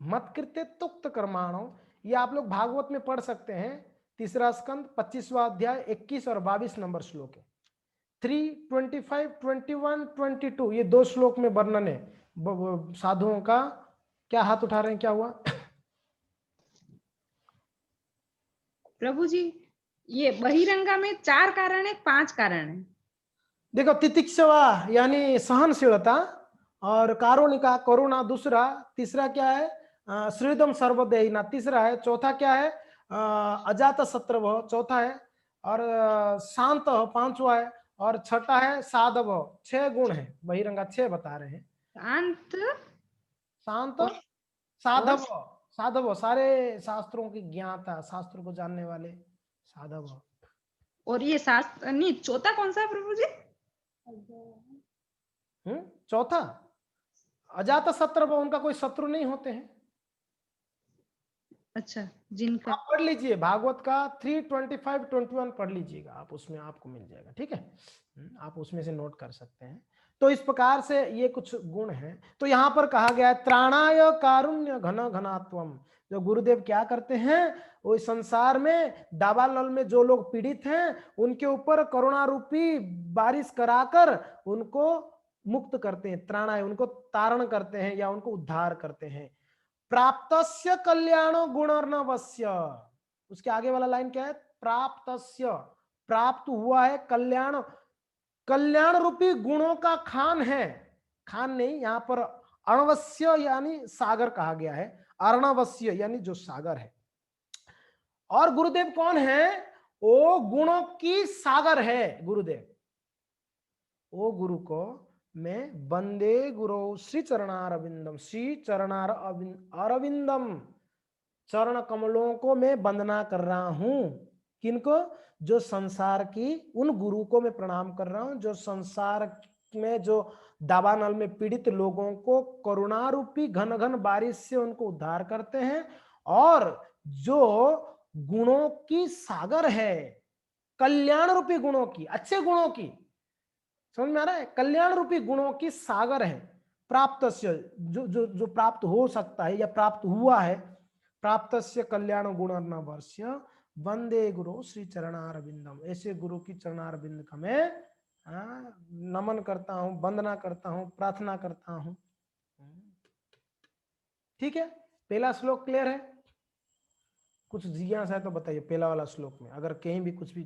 Speaker 1: मत कृत्य तुक्त कर्माणो। ये आप लोग भागवत में पढ़ सकते हैं, 3 स्कंद 25वां अध्याय 21 और 22 नंबर श्लोक है। 3, 25, 21, 22 ये 2 श्लोक में वर्णन है साधुओं का। क्या हाथ उठा रहे हैं, क्या हुआ?
Speaker 4: प्रभु जी, ये बहिरंगा में 4 कारण है, 5 कारण है?
Speaker 1: देखो, तितिक्षवा यानी सहनशीलता, और कारुणिका करुणा दूसरा, तीसरा क्या है? सुहृदम सर्वदेहिना तीसरा है, चौथा क्या है? अजात शत्रव चौथा है, और शांत 5वां है, और छठा है साधव। 6 गुण है बहिरंगा, 6 बता रहे हैं। शांत, साधव, साधव सारे शास्त्रों की ज्ञाता, शास्त्रों को जानने वाले साधव।
Speaker 4: और ये शास्त्र नहीं, चौथा कौन सा है प्रभु जी?
Speaker 1: चौथा अजात शत्रु उनका कोई शत्रु नहीं होते हैं।
Speaker 4: अच्छा, जिनका
Speaker 1: आप पढ़ लीजिए भागवत का 325-21 पढ़ लीजिएगा आप, उसमें आपको मिल जाएगा, ठीक है। आप उसमें से नोट कर सकते हैं। तो इस प्रकार से ये कुछ गुण हैं। तो यहाँ पर कहा गया है त्राणाय कारुण्य घन घनात्वम। जो गुरुदेव क्या करते हैं, वो इस संसार में दावानल में जो लोग पीड़ित हैं उनके ऊपर करुणा रूपी बारिश कराकर उनको मुक्त करते हैं, त्राणाय, उनको तारण करते हैं या उनको उद्धार करते हैं। प्राप्तस्य कल्याणो गुणर्नवस्य, उसके आगे वाला लाइन क्या है, प्राप्तस्य, प्राप्त हुआ है कल्याण, कल्याण रूपी गुणों का खान है, खान नहीं, यहां पर अर्णवस्य यानी सागर कहा गया है, अर्णवस्य यानी जो सागर है। और गुरुदेव कौन है, वो गुणों की सागर है गुरुदेव। वो गुरु को मैं वंदे गुरु श्री चरणार अरविंदम, श्री चरणार अरविंदम, चरण कमलों को मैं वंदना कर रहा हूं। किनको, जो संसार की, उन गुरु को मैं प्रणाम कर रहा हूं जो संसार में जो दावानल में पीड़ित लोगों को करुणा रूपी घन घन बारिश से उनको उद्धार करते हैं, और जो गुणों की सागर है, कल्याण रूपी गुणों की, अच्छे गुणों की, समझ में आ रहा है, कल्याण रूपी गुणों की सागर है। प्राप्त जो जो जो प्राप्त हो सकता है या प्राप्त हुआ है, प्राप्तस्य कल्याण गुणर्नवस्य वंदे गुरु श्री चरणारविंदम, ऐसे गुरु की चरणारविंद का मैं नमन करता हूं, वंदना करता हूं, प्रार्थना करता हूं। ठीक है, पहला श्लोक क्लियर है? कुछ जिज्ञासा है तो बताइए, पहला वाला श्लोक में अगर कहीं भी कुछ भी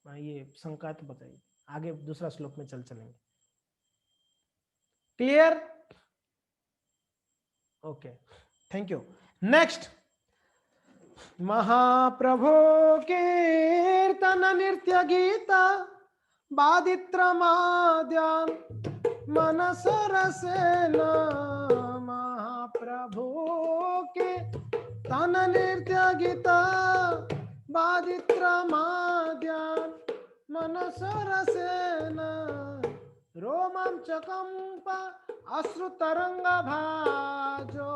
Speaker 1: ये शंका है तो बताइए, आगे दूसरा श्लोक में चलेंगे। Clear? Okay, thank you. Next, महाप्रभो कीर्तन नृत्य गीता बादित्रमाद्यान मनस रसेन, महाप्रभो के तन नृत्य गीता बादित्रमाद्यान मनस रसेन, रोमांचकंप अश्रुतरंग भाजो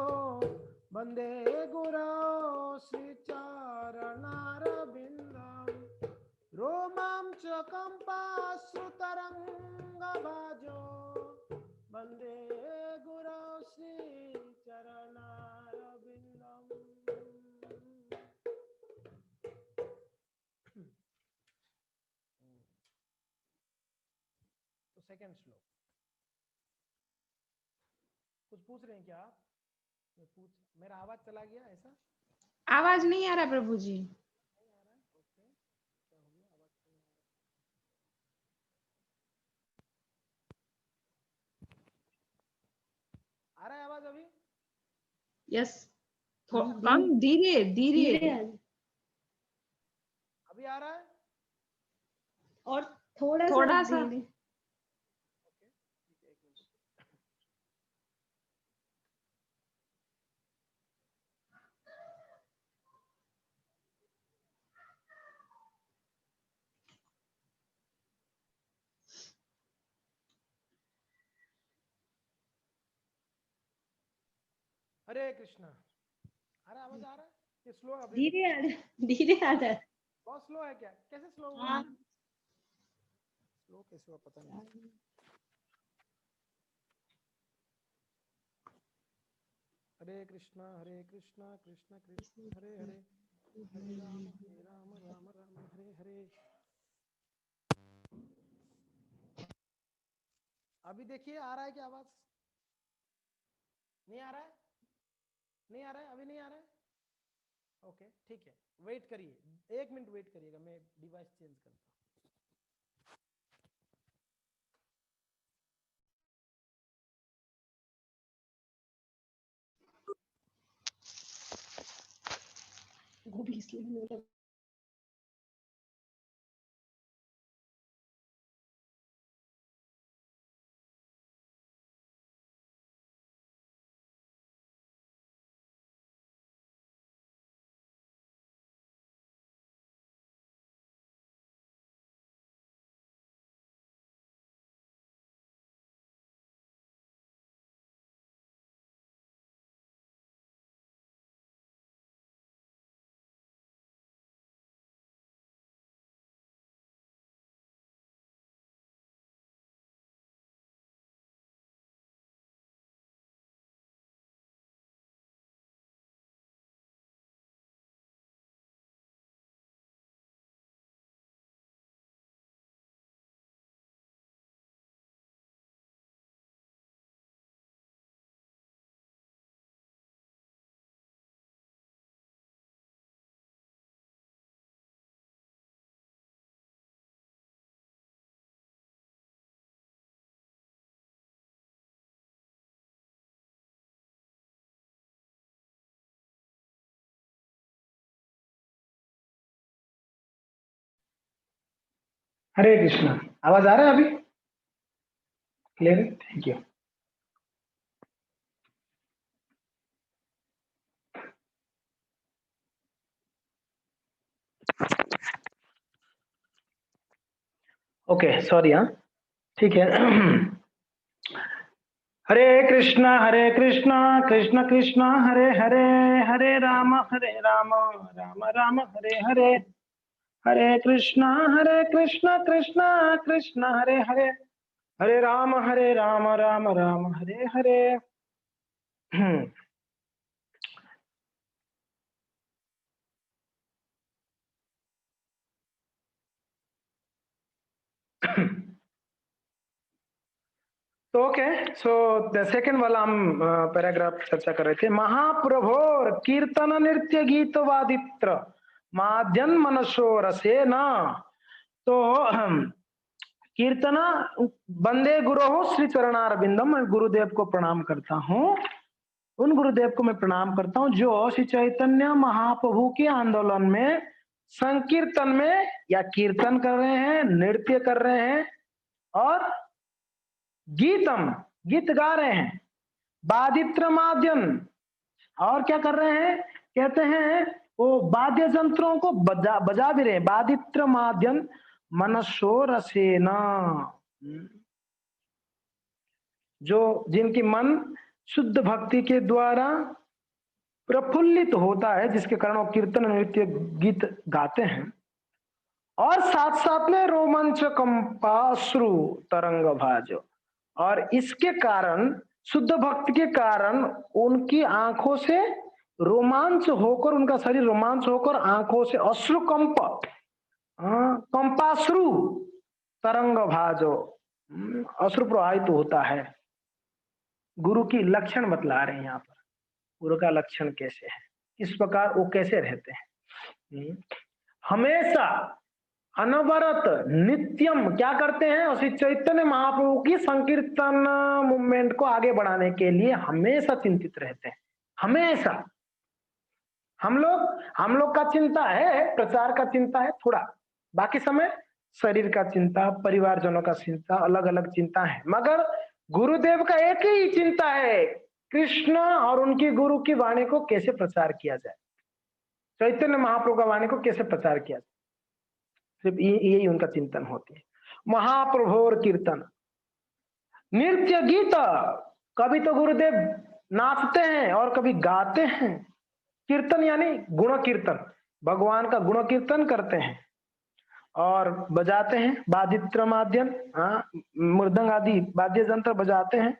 Speaker 1: वंदे गुरो श्री चरणारविंदम, रोमांचकंप अश्रुतरंग भाजो वंदे गुरो श्री चरणारविंदम। तो सेकंड श्लोक कुछ पूछ रहे हैं क्या आप? मैं पूछ, मेरा आवाज चला गया ऐसा?
Speaker 4: आवाज नहीं आ रहा प्रभु जी।
Speaker 1: आ रहा है आवाज अभी?
Speaker 4: यस, कम धीरे धीरे।
Speaker 1: अभी आ रहा है?
Speaker 3: और थोड़ा
Speaker 4: थोड़ा सा
Speaker 3: धीरे।
Speaker 1: हरे कृष्णा। अरे आवाज आ रहा है? ये स्लो है अभी?
Speaker 3: धीरे आ रहा, धीरे आ रहा।
Speaker 1: बहुत स्लो है क्या? कैसे स्लो हुआ?
Speaker 3: हाँ।
Speaker 1: स्लो कैसे हुआ पता नहीं। हरे कृष्णा कृष्ण कृष्ण हरे हरे, हरे राम राम राम हरे हरे। अभी देखिए आ रहा है क्या आवाज? नहीं आ रहा है? नहीं आ रहा है अभी? नहीं आ रहा है? ओके ठीक है, वेट करिए, 1 मिनट वेट करिएगा, मैं डिवाइस चेंज करता हूँ।
Speaker 3: वो भी इसलिए
Speaker 1: हरे कृष्णा। आवाज आ रहा है अभी clear? Thank you. Okay sorry, हाँ ठीक है। हरे कृष्णा कृष्ण कृष्ण हरे हरे, हरे राम राम राम हरे हरे, हरे कृष्णा कृष्ण कृष्ण हरे हरे, हरे राम राम राम हरे हरे। तो ओके, सो द सेकंड वाला हम पैराग्राफ चर्चा कर रहे थे। महाप्रभोर कीर्तन नृत्य गीत वादित्र माध्यन मनसो रसे न। तो कीर्तन बंदे गुरु श्री चरणारविंदम, मैं गुरुदेव को प्रणाम करता हूँ, उन गुरुदेव को मैं प्रणाम करता हूँ जो श्री चैतन्य महाप्रभु के आंदोलन में संकीर्तन में या कीर्तन कर रहे हैं, नृत्य कर रहे हैं और गीतम गीत गा रहे हैं, वादित्र माध्यम और क्या कर रहे हैं, कहते हैं वो वाद्य यंत्रों को बजा भी रहे हैं। वादित्र माध्यम मनसो रसेना, जो जिनकी मन शुद्ध भक्ति के द्वारा प्रफुल्लित होता है, जिसके कारण वो कीर्तन नृत्य गीत गाते हैं, और साथ साथ में रोमांच कंपाश्रु तरंग भाजो, और इसके कारण शुद्ध भक्त के कारण उनकी आंखों से रोमांच होकर, उनका शरीर रोमांच होकर आंखों से अश्रु कंपाश्रु तरंग भाजो, अश्रु प्रवाहित होता है। गुरु की लक्षण बतला रहे हैं यहाँ पर, गुरु का लक्षण कैसे है, किस प्रकार वो कैसे रहते हैं। हमेशा अनवरत नित्यम क्या करते हैं, श्री चैतन्य महाप्रभु की संकीर्तन मूवमेंट को आगे बढ़ाने के लिए हमेशा चिंतित रहते हैं। हमेशा हम लोग का चिंता है, प्रचार का चिंता है थोड़ा, बाकी समय शरीर का चिंता, परिवारजनों का चिंता, अलग अलग चिंता है, मगर गुरुदेव का एक ही चिंता है, कृष्ण और उनकी गुरु की वाणी को कैसे प्रचार किया जाए, चैतन्य महाप्रभु का वाणी को कैसे प्रचार किया जाए, सिर्फ यही उनका चिंतन होती है। महाप्रभु और कीर्तन नृत्य गीत, कभी तो गुरुदेव नाचते हैं और कभी गाते हैं। कीर्तन यानी गुण कीर्तन, भगवान का गुण कीर्तन करते हैं और बजाते हैं, वादित्र माध्यम, मृदंग आदि वाद्य यंत्र बजाते हैं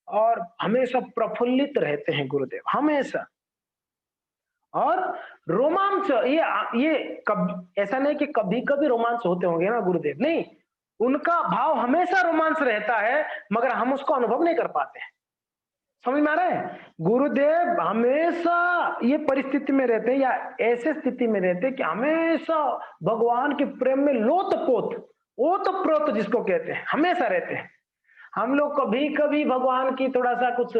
Speaker 1: और हमेशा प्रफुल्लित रहते हैं गुरुदेव, हमेशा। और रोमांच, ये ऐसा नहीं कि कभी कभी रोमांच होते होंगे ना गुरुदेव, नहीं, उनका भाव हमेशा रोमांच रहता है, मगर हम उसको अनुभव नहीं कर पाते हैं। समझ में आ रहा है? गुरुदेव हमेशा ये परिस्थिति में रहते हैं या ऐसे स्थिति में रहते हैं कि हमेशा भगवान के प्रेम में लोतपोत, ओतप्रोत जिसको कहते हैं, हमेशा रहते हैं। हम लोग कभी कभी भगवान की थोड़ा सा कुछ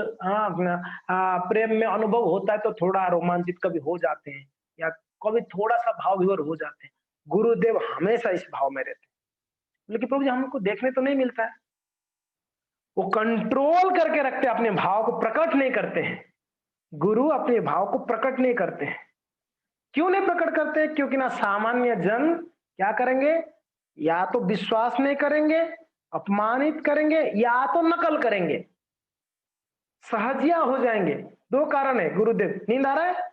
Speaker 1: प्रेम में अनुभव होता है तो थोड़ा रोमांचित कभी हो जाते हैं या कभी थोड़ा सा भाव विभोर हो जाते हैं। गुरुदेव हमेशा इस भाव में रहते हैं, लेकिन प्रभु जी हमको देखने तो नहीं मिलता है, वो कंट्रोल करके रखते हैं, अपने भाव को प्रकट नहीं करते हैं। गुरु अपने भाव को प्रकट नहीं करते हैं। क्यों नहीं प्रकट करते? क्योंकि ना सामान्य जन क्या करेंगे, या तो विश्वास नहीं करेंगे, अपमानित करेंगे, या तो नकल करेंगे, सहजिया हो जाएंगे। दो कारण है। गुरुदेव, नींद आ रहा है?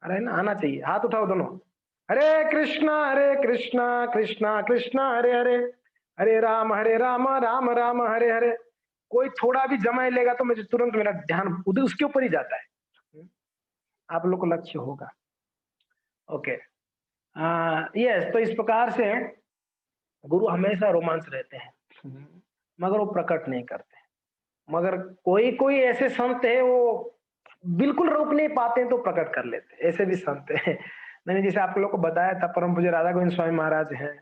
Speaker 1: अरे ना, आना चाहिए, हाथ उठाओ दोनों। हरे कृष्णा कृष्णा कृष्णा हरे हरे, हरे राम राम राम हरे हरे। कोई थोड़ा भी जमा लेगा तो मुझे तुरंत मेरा ध्यान उधर उसके ऊपर ही जाता है। आप लोग को लक्ष्य होगा। ओके, यस, तो इस प्रकार से गुरु हमेशा रोमांच रहते हैं, मगर वो प्रकट नहीं करते। मगर कोई कोई ऐसे संत है वो बिल्कुल रोक नहीं पाते हैं तो प्रकट कर लेते हैं, ऐसे भी संत है। मैंने जैसे आप लोगों को बताया था, परम पूज्य राधा गोविंद स्वामी महाराज हैं,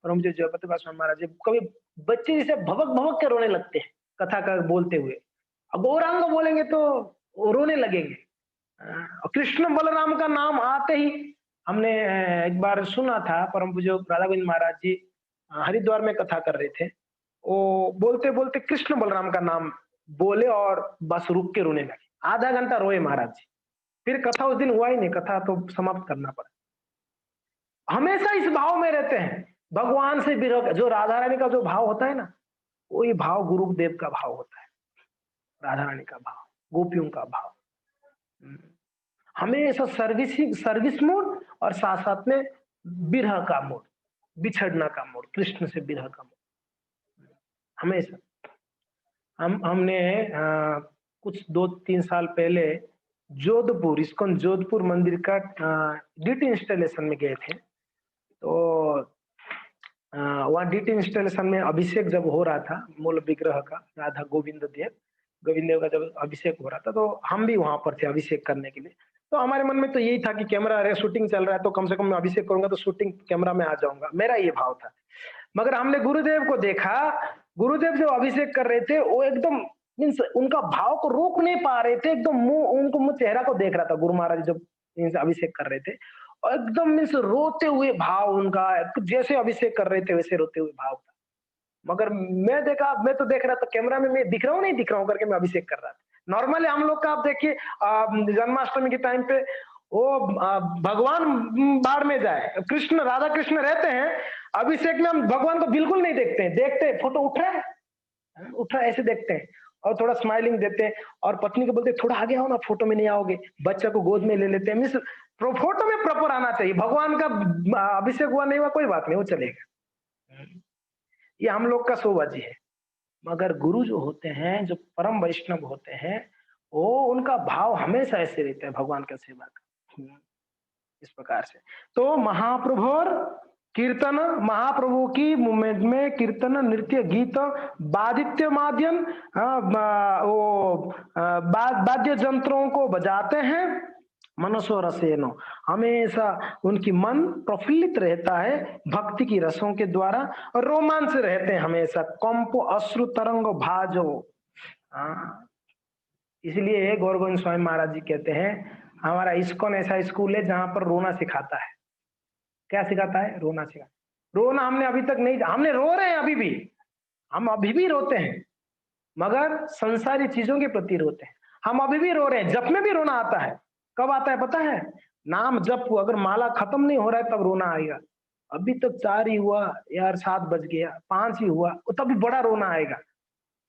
Speaker 1: परम पूज्य जयपति बाबा स्वामी महाराज, कभी बच्चे जैसे भवक भवक के रोने लगते हैं कथा का बोलते हुए, अब गौरांग बोलेंगे तो रोने लगेंगे। कृष्ण बलराम का नाम आते ही, हमने एक बार सुना था परम पूज्य राधा गोविंद महाराज जी हरिद्वार में कथा कर रहे थे, वो बोलते बोलते कृष्ण बलराम का नाम बोले और बस रुक के रोने लगे, आधा घंटा रोए महाराज जी। फिर कथा उस दिन हुआ ही नहीं, कथा तो समाप्त करना पड़ा। हमेशा इस भाव में रहते हैं, भगवान से विरह, जो राधा रानी का जो भाव होता है ना, वही भाव गुरुदेव का भाव होता है, राधा रानी का भाव, गोपियों का भाव। हमेशा सर्विस मोड और साथ साथ में विरह का मोड, बिछड़ना का मोड, कृष्ण से विरह का मोड हमेशा। हमने कुछ 2-3 साल पहले जोधपुर, इस्कॉन जोधपुर मंदिर का डीटी इंस्टॉलेशन में गए थे। तो वहाँ डीटी इंस्टॉलेशन में अभिषेक जब हो रहा था मूल विग्रह का, राधा गोविंद देव का जब अभिषेक हो रहा था, तो हम भी वहां पर थे अभिषेक करने के लिए। तो हमारे मन में तो यही था कि कैमरा अरे शूटिंग चल रहा है, तो कम से कम मैं अभिषेक करूंगा तो शूटिंग कैमरा में आ जाऊंगा, मेरा ये भाव था। मगर हमने गुरुदेव को देखा, गुरुदेव जो अभिषेक कर रहे थे वो एकदम मीन्स उनका भाव को रोक नहीं पा रहे थे, एकदम मुंह चेहरा को देख रहा था गुरु महाराज जब मीन्स अभिषेक कर रहे थे, और एकदम मीन्स रोते हुए भाव उनका, जैसे अभिषेक कर रहे थे वैसे रोते हुए भाव था। मगर मैं तो देख रहा था कैमरा में, मैं दिख रहा हूँ नहीं दिख रहा हूँ करके मैं अभिषेक कर रहा था। नॉर्मली हम लोग का आप देखिए जन्माष्टमी के टाइम पे वो भगवान बाढ़ में जाए, कृष्ण राधा कृष्ण रहते हैं, अभिषेक में हम भगवान को बिल्कुल नहीं देखते हैं, देखते फोटो उठ रहा है ऐसे देखते हैं और थोड़ा स्माइलिंग देते हैं, और पत्नी को बोलते हैं थोड़ा आगे आओ ना, फोटो में नहीं आओगे, बच्चा को गोद में ले लेते हैं। मीन्स फोटो में प्रॉपर आना चाहिए। भगवान का अभिषेक हुआ नहीं हुआ कोई बात नहीं, वो चलेगा, ये हम लोग का शोबाजी है। मगर गुरु जो होते हैं, जो परम वैष्णव होते हैं, वो उनका भाव हमेशा ऐसे रहता है भगवान का सेवा का, इस प्रकार से। तो महाप्रभु की मूवमेंट में कीर्तन, नृत्य, गीत, वादित्य माध्यम, वो वाद्य यंत्रों को बजाते हैं, मनसो रसेनो, हमेशा उनकी मन प्रफुल्लित रहता है भक्ति की रसों के द्वारा, और रोमांच रहते हैं हमेशा, कंपो अश्रु तरंग भाजो। इसलिए गौर गोविंद स्वामी महाराज जी कहते हैं हमारा इस्कॉन ऐसा स्कूल है जहां पर रोना सिखाता है। क्या सिखाता है? रोना सिखाता। रोना हमने अभी तक नहीं, हमने रो रहे हैं अभी भी, हम अभी भी रोते हैं, मगर संसारी चीजों के प्रति रोते हैं। हम अभी भी रो रहे हैं, जप में भी रोना आता है। कब आता है पता है? नाम जप, अगर माला खत्म नहीं हो रहा है तब रोना आएगा। अभी तक 4 ही हुआ यार, 7 बज गया, 5 ही हुआ, तभी बड़ा रोना आएगा।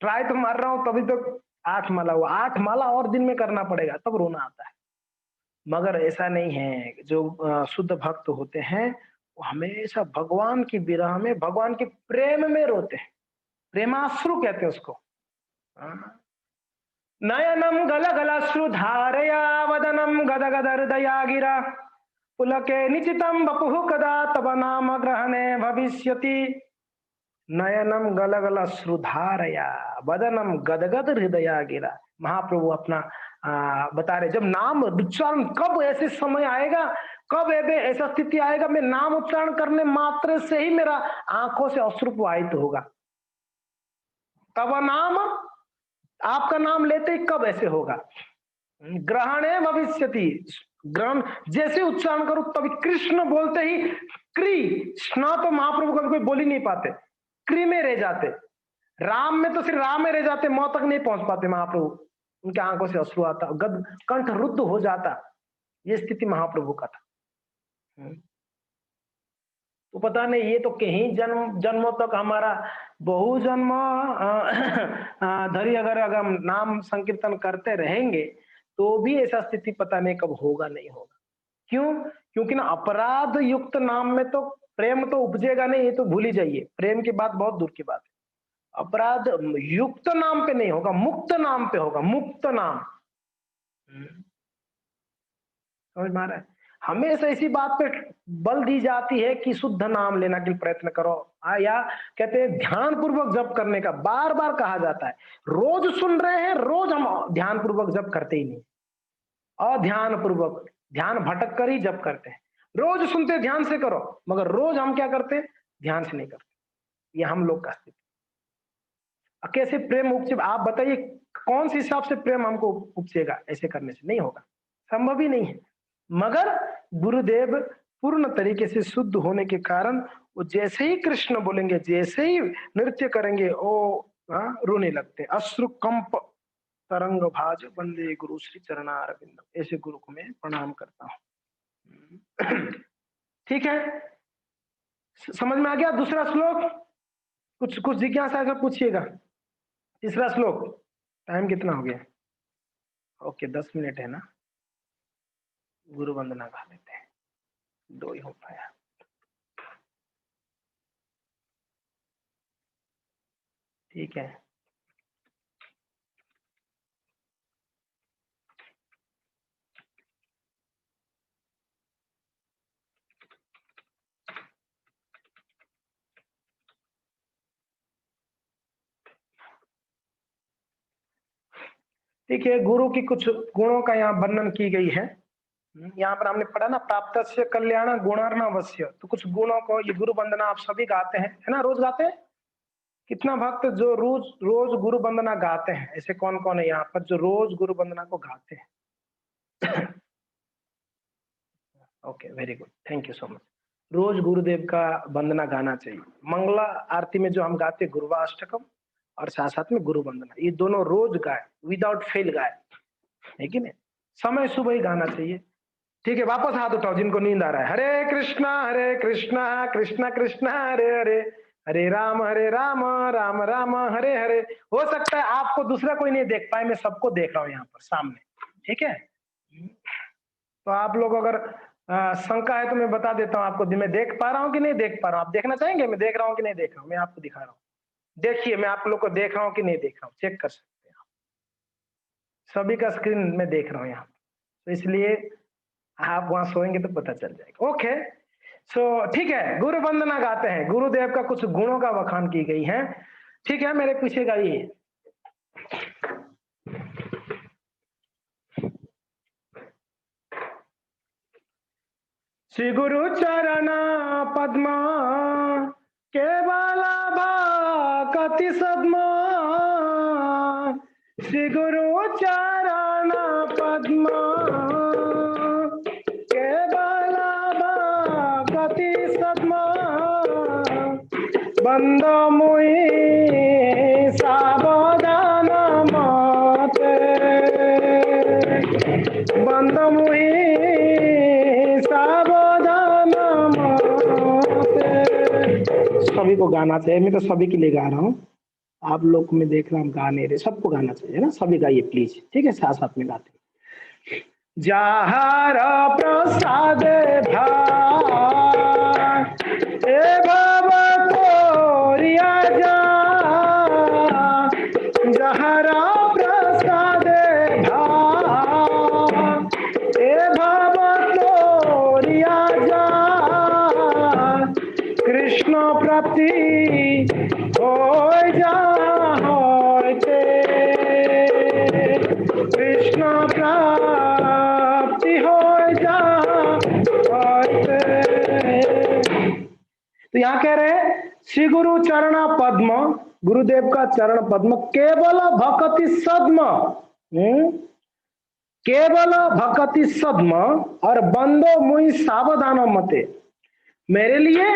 Speaker 1: ट्राई तो मार रहा हूं, तभी तक 8 माला हुआ, 8 माला और दिन में करना पड़ेगा, तब रोना आता है। मगर ऐसा नहीं है, जो शुद्ध भक्त होते हैं वो हमेशा भगवान की विरह में, भगवान के प्रेम में रोते हैं। प्रेमाश्रु कहते हैं उसको। नयनम गल गलाश्रु धारया वदनम गद गद हृदया गिरा पुलके निचितम बपुः कदा तब नाम ग्रहणे भविष्यति। नयनम गल गलाश्रु धारया वदनम गद गद हृदया गिरा। महाप्रभु अपना बता रहे, जब नाम उच्चारण, कब ऐसे समय आएगा, कब ऐसा स्थिति आएगा, मैं नाम उच्चारण करने मात्र से ही मेरा आंखों से अश्रु प्रवाहित होगा। तब नाम, आपका नाम लेते ही कब ऐसे होगा, ग्रहणे भविष्यति, ग्रहण जैसे उच्चारण करूं तभी, कृष्ण बोलते ही क्री, स्ना तो महाप्रभु कभी कोई बोल ही नहीं पाते, क्री में रह जाते। राम में तो सिर्फ राम में रह जाते, मौ तक नहीं पहुंच पाते महाप्रभु, उनके आंखों से अश्रु आता, गद कंठ रुद्ध हो जाता। ये स्थिति महाप्रभु का था। तो पता नहीं, ये तो कहीं जन्मों तक हमारा बहु जन्म धरी अगर हम नाम संकीर्तन करते रहेंगे तो भी ऐसा स्थिति पता नहीं कब होगा, नहीं होगा। क्यों? क्योंकि ना अपराध युक्त नाम में तो प्रेम तो उपजेगा नहीं, ये तो भूल ही जाइए, प्रेम की बात बहुत दूर की बात है। अपराध युक्त नाम पे नहीं होगा, मुक्त नाम पे होगा, मुक्त नाम। समझ में आ रहा है? हमेशा इसी बात पे बल दी जाती है कि शुद्ध नाम लेना के लिए प्रयत्न करो, या कहते हैं ध्यान पूर्वक जप करने का बार बार कहा जाता है। रोज सुन रहे हैं, रोज हम ध्यान पूर्वक जप करते ही नहीं, अध्यान पूर्वक, ध्यान भटक कर ही जप करते हैं। रोज सुनते ध्यान से करो, मगर रोज हम क्या करते हैं? ध्यान से नहीं करते। ये हम लोग का स्थिति। कैसे प्रेम उपजे? आप बताइए कौन से हिसाब से प्रेम हमको उपजेगा? ऐसे करने से नहीं होगा, संभव ही नहीं है। मगर गुरुदेव पूर्ण तरीके से शुद्ध होने के कारण वो जैसे ही कृष्ण बोलेंगे, जैसे ही नृत्य करेंगे, वो रोने लगते। अश्रु कंप तरंग भाज वंदे गुरु श्री चरणारविंद। ऐसे गुरु को मैं प्रणाम करता हूँ। ठीक है, समझ में आ गया? दूसरा श्लोक, कुछ कुछ जिज्ञासा अगर पूछिएगा। तीसरा श्लोक, टाइम कितना हो गया? ओके, 10 मिनट है ना। गुरु वंदना गा लेते हैं, 2 ही हो पाया। ठीक है, ठीक है। गुरु की कुछ गुणों का यहाँ वर्णन की गई है। यहाँ पर हमने पढ़ा ना, प्राप्तस्य कल्याण गुणार्णवस्य। तो कुछ गुणों को ये गुरु वंदना आप सभी गाते हैं, है ना? रोज गाते हैं। कितना भक्त जो रोज रोज गुरु वंदना गाते हैं? ऐसे कौन कौन है यहाँ पर जो रोज गुरु वंदना को गाते हैं? Okay, very good, thank you so much. रोज गुरुदेव का वंदना गाना चाहिए। मंगला आरती में जो हम गाते गुरुवाष्टकम और साथ साथ में गुरु वंदना, ये दोनों रोज गाए, विदाउट फेल गाए, है कि नहीं? समय सुबह ही गाना चाहिए। ठीक है, वापस हाथ उठाओ जिनको नींद आ रहा है। हरे कृष्णा कृष्णा कृष्णा हरे हरे, हरे राम राम राम हरे हरे। हो सकता है आपको दूसरा कोई नहीं देख पाए, मैं सबको देख रहा हूँ यहाँ पर सामने। ठीक है, तो आप लोग अगर शंका है तो मैं बता देता हूँ आपको, मैं देख पा रहा हूँ कि नहीं देख पा रहा हूँ। आप देखना चाहेंगे मैं देख रहा हूँ कि नहीं देख रहा हूँ? मैं आपको दिखा रहा हूँ, देखिए मैं आप लोग को देख रहा हूँ कि नहीं देख रहा हूँ, चेक कर सकते हैं आप। सभी का स्क्रीन में देख रहा हूँ यहाँ, तो इसलिए आप वहां सोएंगे तो पता चल जाएगा। ओके, सो ठीक है, गुरु वंदना गाते हैं। गुरुदेव का कुछ गुणों का बखान की गई है। ठीक है, मेरे पीछे गाइए। श्री गुरु चरण पद्मा केवल भक्ति सद्मा। श्री गुरु चरण पद्मा केवल भक्ति सद्मा। बंद मुई सावधान मते, बंद मुई सावधान मते। सभी को गाना चाहिए, मैं तो सभी के लिए गा रहा हूँ। आप लोग को मैं देख रहा हूँ गा नहीं रहे, सबको गाना चाहिए ना। सभी गाइए प्लीज, ठीक है, साथ साथ में गाते। जहार प्रसाद भाई ए बाबा तोरिया जा, जहारा प्रसाद भाई ए बाबा तोरिया जा। कृष्ण प्राप्ति हो जा होते, कृष्ण प्राप्ति हो जा होते। तो यहाँ कह रहे हैं श्री गुरु चरण पद्म, गुरुदेव का चरण पद्म केवल भक्ति सद्म, केवल भक्ति सद्म और बंदो मुई सावधान मते। मेरे लिए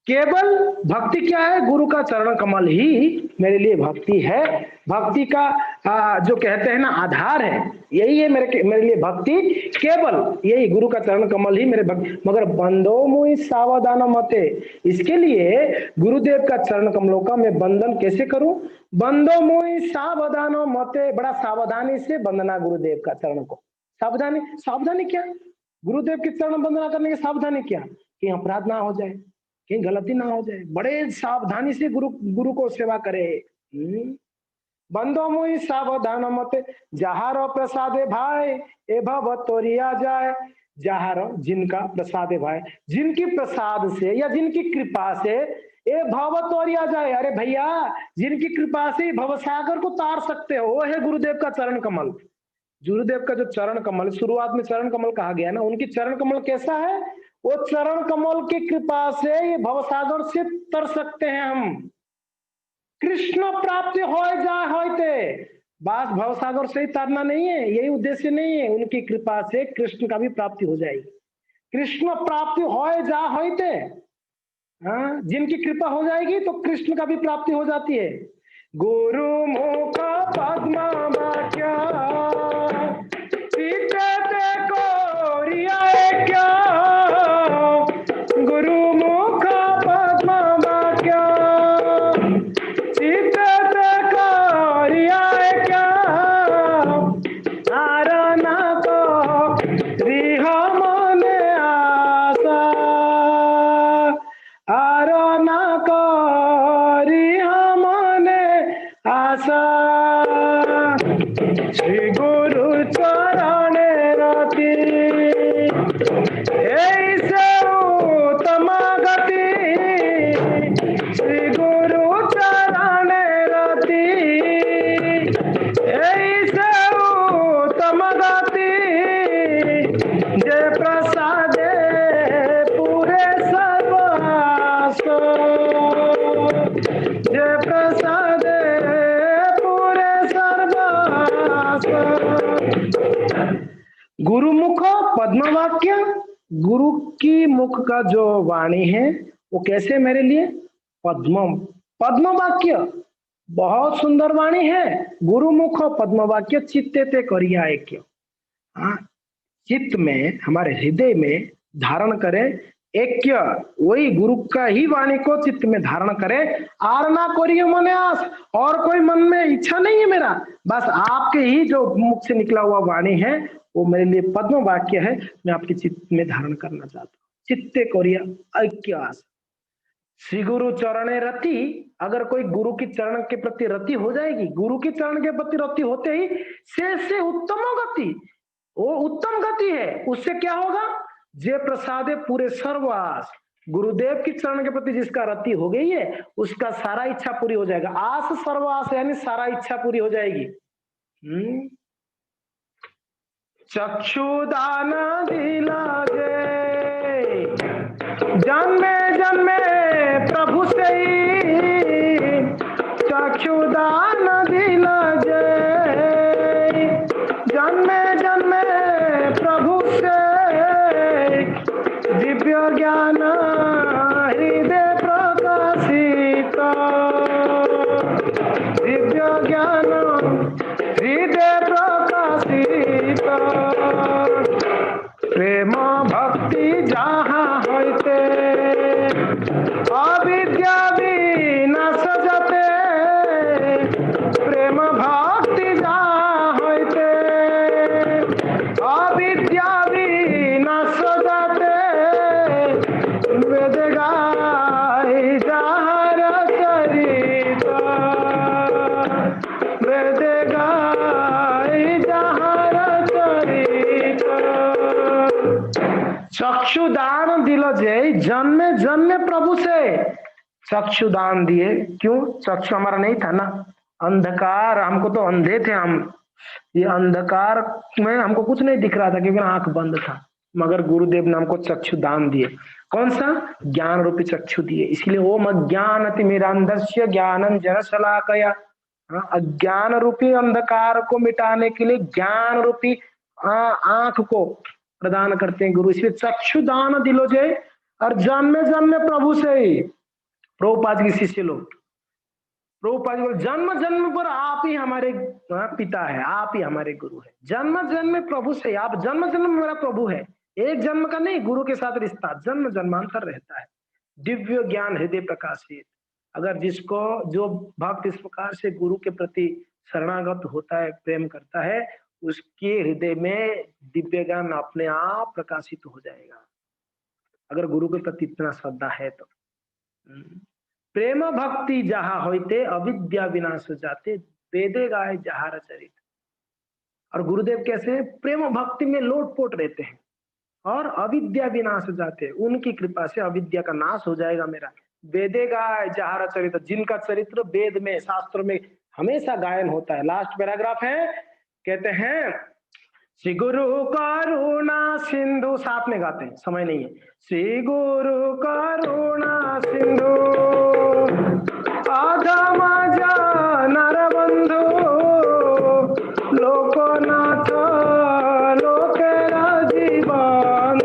Speaker 1: केवल भक्ति क्या है? गुरु का चरण कमल ही मेरे लिए भक्ति है। भक्ति का जो कहते हैं ना आधार है, यही है मेरे लिए भक्ति। केवल यही गुरु का चरण कमल ही मेरे भक्ति। मगर बंदो मुई सावधान मते, इसके लिए गुरुदेव का चरण कमलों का मैं बंधन कैसे करूं? बंदो मुई सावधान मते, बड़ा सावधानी से बंदना गुरुदेव का चरण को। सावधानी, सावधानी क्या? गुरुदेव के चरण वंदना करने की सावधानी क्या? कि अपराध ना हो जाए, कहीं गलती ना हो जाए, बड़े सावधानी से गुरु को सेवा करे। बंदो मुई सावधान मते, जहारो प्रसादे भाई ए भव तोरिया जाए। जहारो जिनका प्रसादे भाई, जिनकी प्रसाद से या जिनकी कृपा से ए भव तोरिया जाए। अरे भैया, जिनकी कृपा से भवसागर को तार सकते हो, वो है गुरुदेव का चरण कमल। गुरुदेव का जो चरण कमल, शुरुआत में चरण कमल कहा गया ना, उनकी चरण कमल कैसा है? वो चरण कमल की कृपा से ये भवसागर से तर सकते हैं हम। कृष्ण प्राप्ति हो जाए होते, बस भवसागर से ही तरना नहीं है, यही उद्देश्य नहीं है। उनकी कृपा से कृष्ण का भी प्राप्ति हो जाएगी। कृष्ण प्राप्ति हो जा होते, हाँ, जिनकी कृपा हो जाएगी तो कृष्ण का भी प्राप्ति हो जाती है। गुरु मुख पद्म वाक्य सीखते कोरिया क्या, गुरु मुख पद्म वाक्य सीखते कोरिया क्या, आरण को रिह मने आशा, आरण करिह मने आशा, श्री गुरु चरणे रति ऐसे उत्तम गति, श्री गुरु चरणे रति ऐसे उत्तम गति, जय प्रसादे पूरे सर्वास, जय प्रसादे पूरे सर्वास। गुरुमुख पद्म वाक्य, गुरु की मुख का जो वाणी है वो कैसे मेरे लिए पद्म, पद्म वाक्य बहुत सुंदर वाणी है। गुरुमुख पद्म वाक्य चित्ते ते करिया ऐक्य, हाँ, चित्त में हमारे हृदय में धारण करें ऐक्य, वही गुरु का ही वाणी को चित्त में धारण करें। आरना करिए मने आस, और कोई मन में इच्छा नहीं है मेरा, बस आपके ही जो मुख से निकला हुआ वाणी है वो मेरे लिए पद्म वाक्य है, मैं आपके चित्त में धारण करना चाहता हूँ। चित्ते करिया ऐक्य आस, श्री गुरु चरणे रति, अगर कोई गुरु की चरण के प्रति रति हो जाएगी, गुरु की चरण के प्रति रति होते ही से उत्तम गति, वो उत्तम गति है। उससे क्या होगा, जय प्रसादे पूरे सर्वास, गुरुदेव की चरण के प्रति जिसका रति हो गई है उसका सारा इच्छा पूरी हो जाएगा। आस सर्वास यानी सारा इच्छा पूरी हो जाएगी। चक्षुदान दिला जय, जन्मे जन्मे प्रभु से ही, चक्षुदान दिला जय, जन्मे जन्मे प्रभु से दिव्य ज्ञान हृदय प्रकाशित, दिव्य ज्ञान हृदय प्रकाशित, प्रेम भक्ति जहाँ होते अविद्या विनाश जाते, प्रेम भक्ति जहाँ होते अविद्या विनाश जाते, वेद गाय जहाँ चरित, वेद गाय जहाँ चरित। चक्षुदान दिल जय, जन्मे जन्मे प्रभु से चक्षुदान दिए। क्यों, चक्षु हमारा नहीं था ना, अंधकार, हमको तो अंधे थे हम, ये अंधकार में हमको कुछ नहीं दिख रहा था क्योंकि आंख बंद था, मगर गुरुदेव ने हमको चक्षुदान दिए। कौन सा, ज्ञान रूपी चक्षु दिए। इसलिए ओम अज्ञानतिमिरान्धस्य ज्ञानंजन शलाकया, अज्ञान रूपी अंधकार को मिटाने के लिए ज्ञान रूपी आंख को प्रदान करते हैं गुरु। इसलिए चक्षुदान दिलो जय, और जन्मे जन्मे प्रभु से ही, प्रभुपाद के शिष्य लोग, प्रभुपाद बोले जन्म जन्म पर आप ही हमारे पिता है, आप ही हमारे गुरु है, जन्म जन्म प्रभु से, आप जन्म जन्म मेरा प्रभु है, एक जन्म का नहीं, गुरु के साथ रिश्ता जन्म जन्मांतर रहता है। दिव्य ज्ञान हृदय प्रकाशित, अगर जिसको जो भक्त इस प्रकार से गुरु के प्रति शरणागत होता है, प्रेम करता है, उसके हृदय में दिव्य ज्ञान अपने आप प्रकाशित हो जाएगा, अगर गुरु के प्रति इतना श्रद्धा है तो। प्रेम भक्ति जहाँ होते अविद्या विनाश जाते, वेदे गाय जहार चरित। और गुरुदेव कैसे प्रेम भक्ति में लोटपोट रहते हैं और अविद्या विनाश जाते, उनकी कृपा से अविद्या का नाश हो जाएगा मेरा। वेदे गाय जहार चरित, जिनका चरित्र वेद में शास्त्र में हमेशा गायन होता है। लास्ट पैराग्राफ है, कहते हैं श्री गुरु करुणा सिंधु, साथ में गाते हैं, समय नहीं है। श्री गुरु करुणा सिंधु अधम नर बंधु, लोकनाथ लोकेरा जीवन,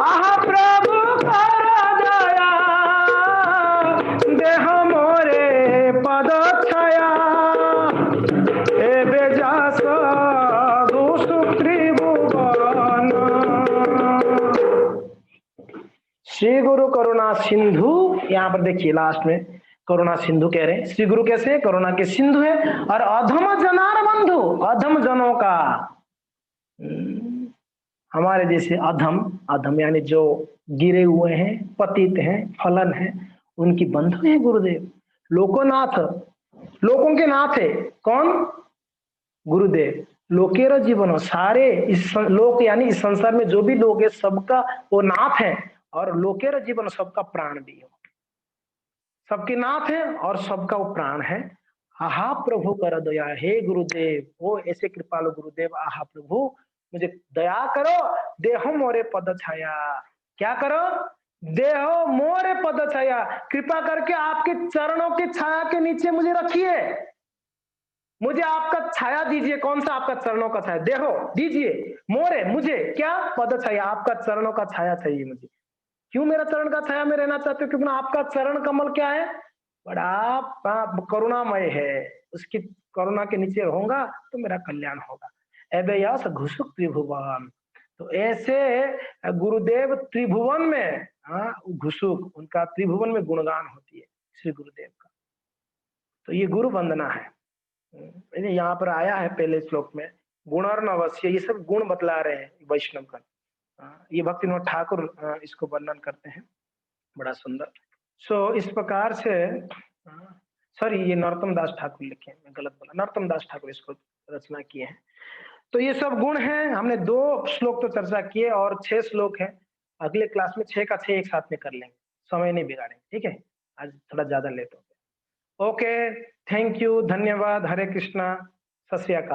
Speaker 1: आह प्रभु का श्री गुरु करुणा सिंधु, यहाँ पर देखिए लास्ट में करुणा सिंधु कह रहे हैं। श्री गुरु कैसे है? करुणा के सिंधु है। और अधम जनार बंधु, अधम जनों का, हमारे जैसे अधम, अधम यानी जो गिरे हुए हैं, पतित हैं, फलन हैं, उनकी बंधु है गुरुदेव। लोकोनाथ, लोगों के नाथ है कौन? गुरुदेव। लोकेर जीवन, सारे इस लोक यानी इस संसार में जो भी लोग है सबका वो नाथ है, और लोकेर जीवन सबका प्राण भी है, सबके नाथ है और सबका वो प्राण है। आहा प्रभु कर दया, हे गुरुदेव, ओ ऐसे कृपालु गुरुदेव, आहा प्रभु मुझे दया करो, देहो मोरे पद छाया। क्या करो? देहो मोरे पद छाया, कृपा करके आपके चरणों की छाया के नीचे मुझे रखिए, मुझे आपका छाया दीजिए। कौन सा? आपका चरणों का छाया। देहो दीजिए, मोरे मुझे क्या? पद छाया, आपका चरणों का छाया चाहिए मुझे। क्यों मेरा चरण का छाया में रहना चाहते हो? क्योंकि आपका चरण कमल क्या है? बड़ा करुणामय है, उसकी करुणा के नीचे रहूंगा तो मेरा कल्याण होगा। एबेयस घुसुक त्रिभुवन, तो ऐसे गुरुदेव त्रिभुवन में, घुसुक, उनका त्रिभुवन में गुणगान होती है श्री गुरुदेव का। तो ये गुरु वंदना है। यहाँ पर आया है पहले श्लोक में गुणर्नवस्य, ये सब गुण बतला रहे हैं वैष्णव का। ये भक्तिनाथ ठाकुर इसको वर्णन करते हैं, बड़ा सुंदर। सो इस प्रकार से, सॉरी ये नरोत्तम दास ठाकुर लिखे हैं, मैं गलत बोला, नरोत्तम दास ठाकुर इसको रचना किए हैं। तो ये सब गुण हैं। हमने 2 श्लोक तो चर्चा किए और 6 श्लोक हैं। अगले क्लास में 6 का 6 एक साथ में कर लेंगे, समय नहीं बिगाड़ेंगे, ठीक है? आज थोड़ा ज्यादा लेट हो गया। ओके, थैंक यू, धन्यवाद, हरे कृष्णा, सत श्री अकाल।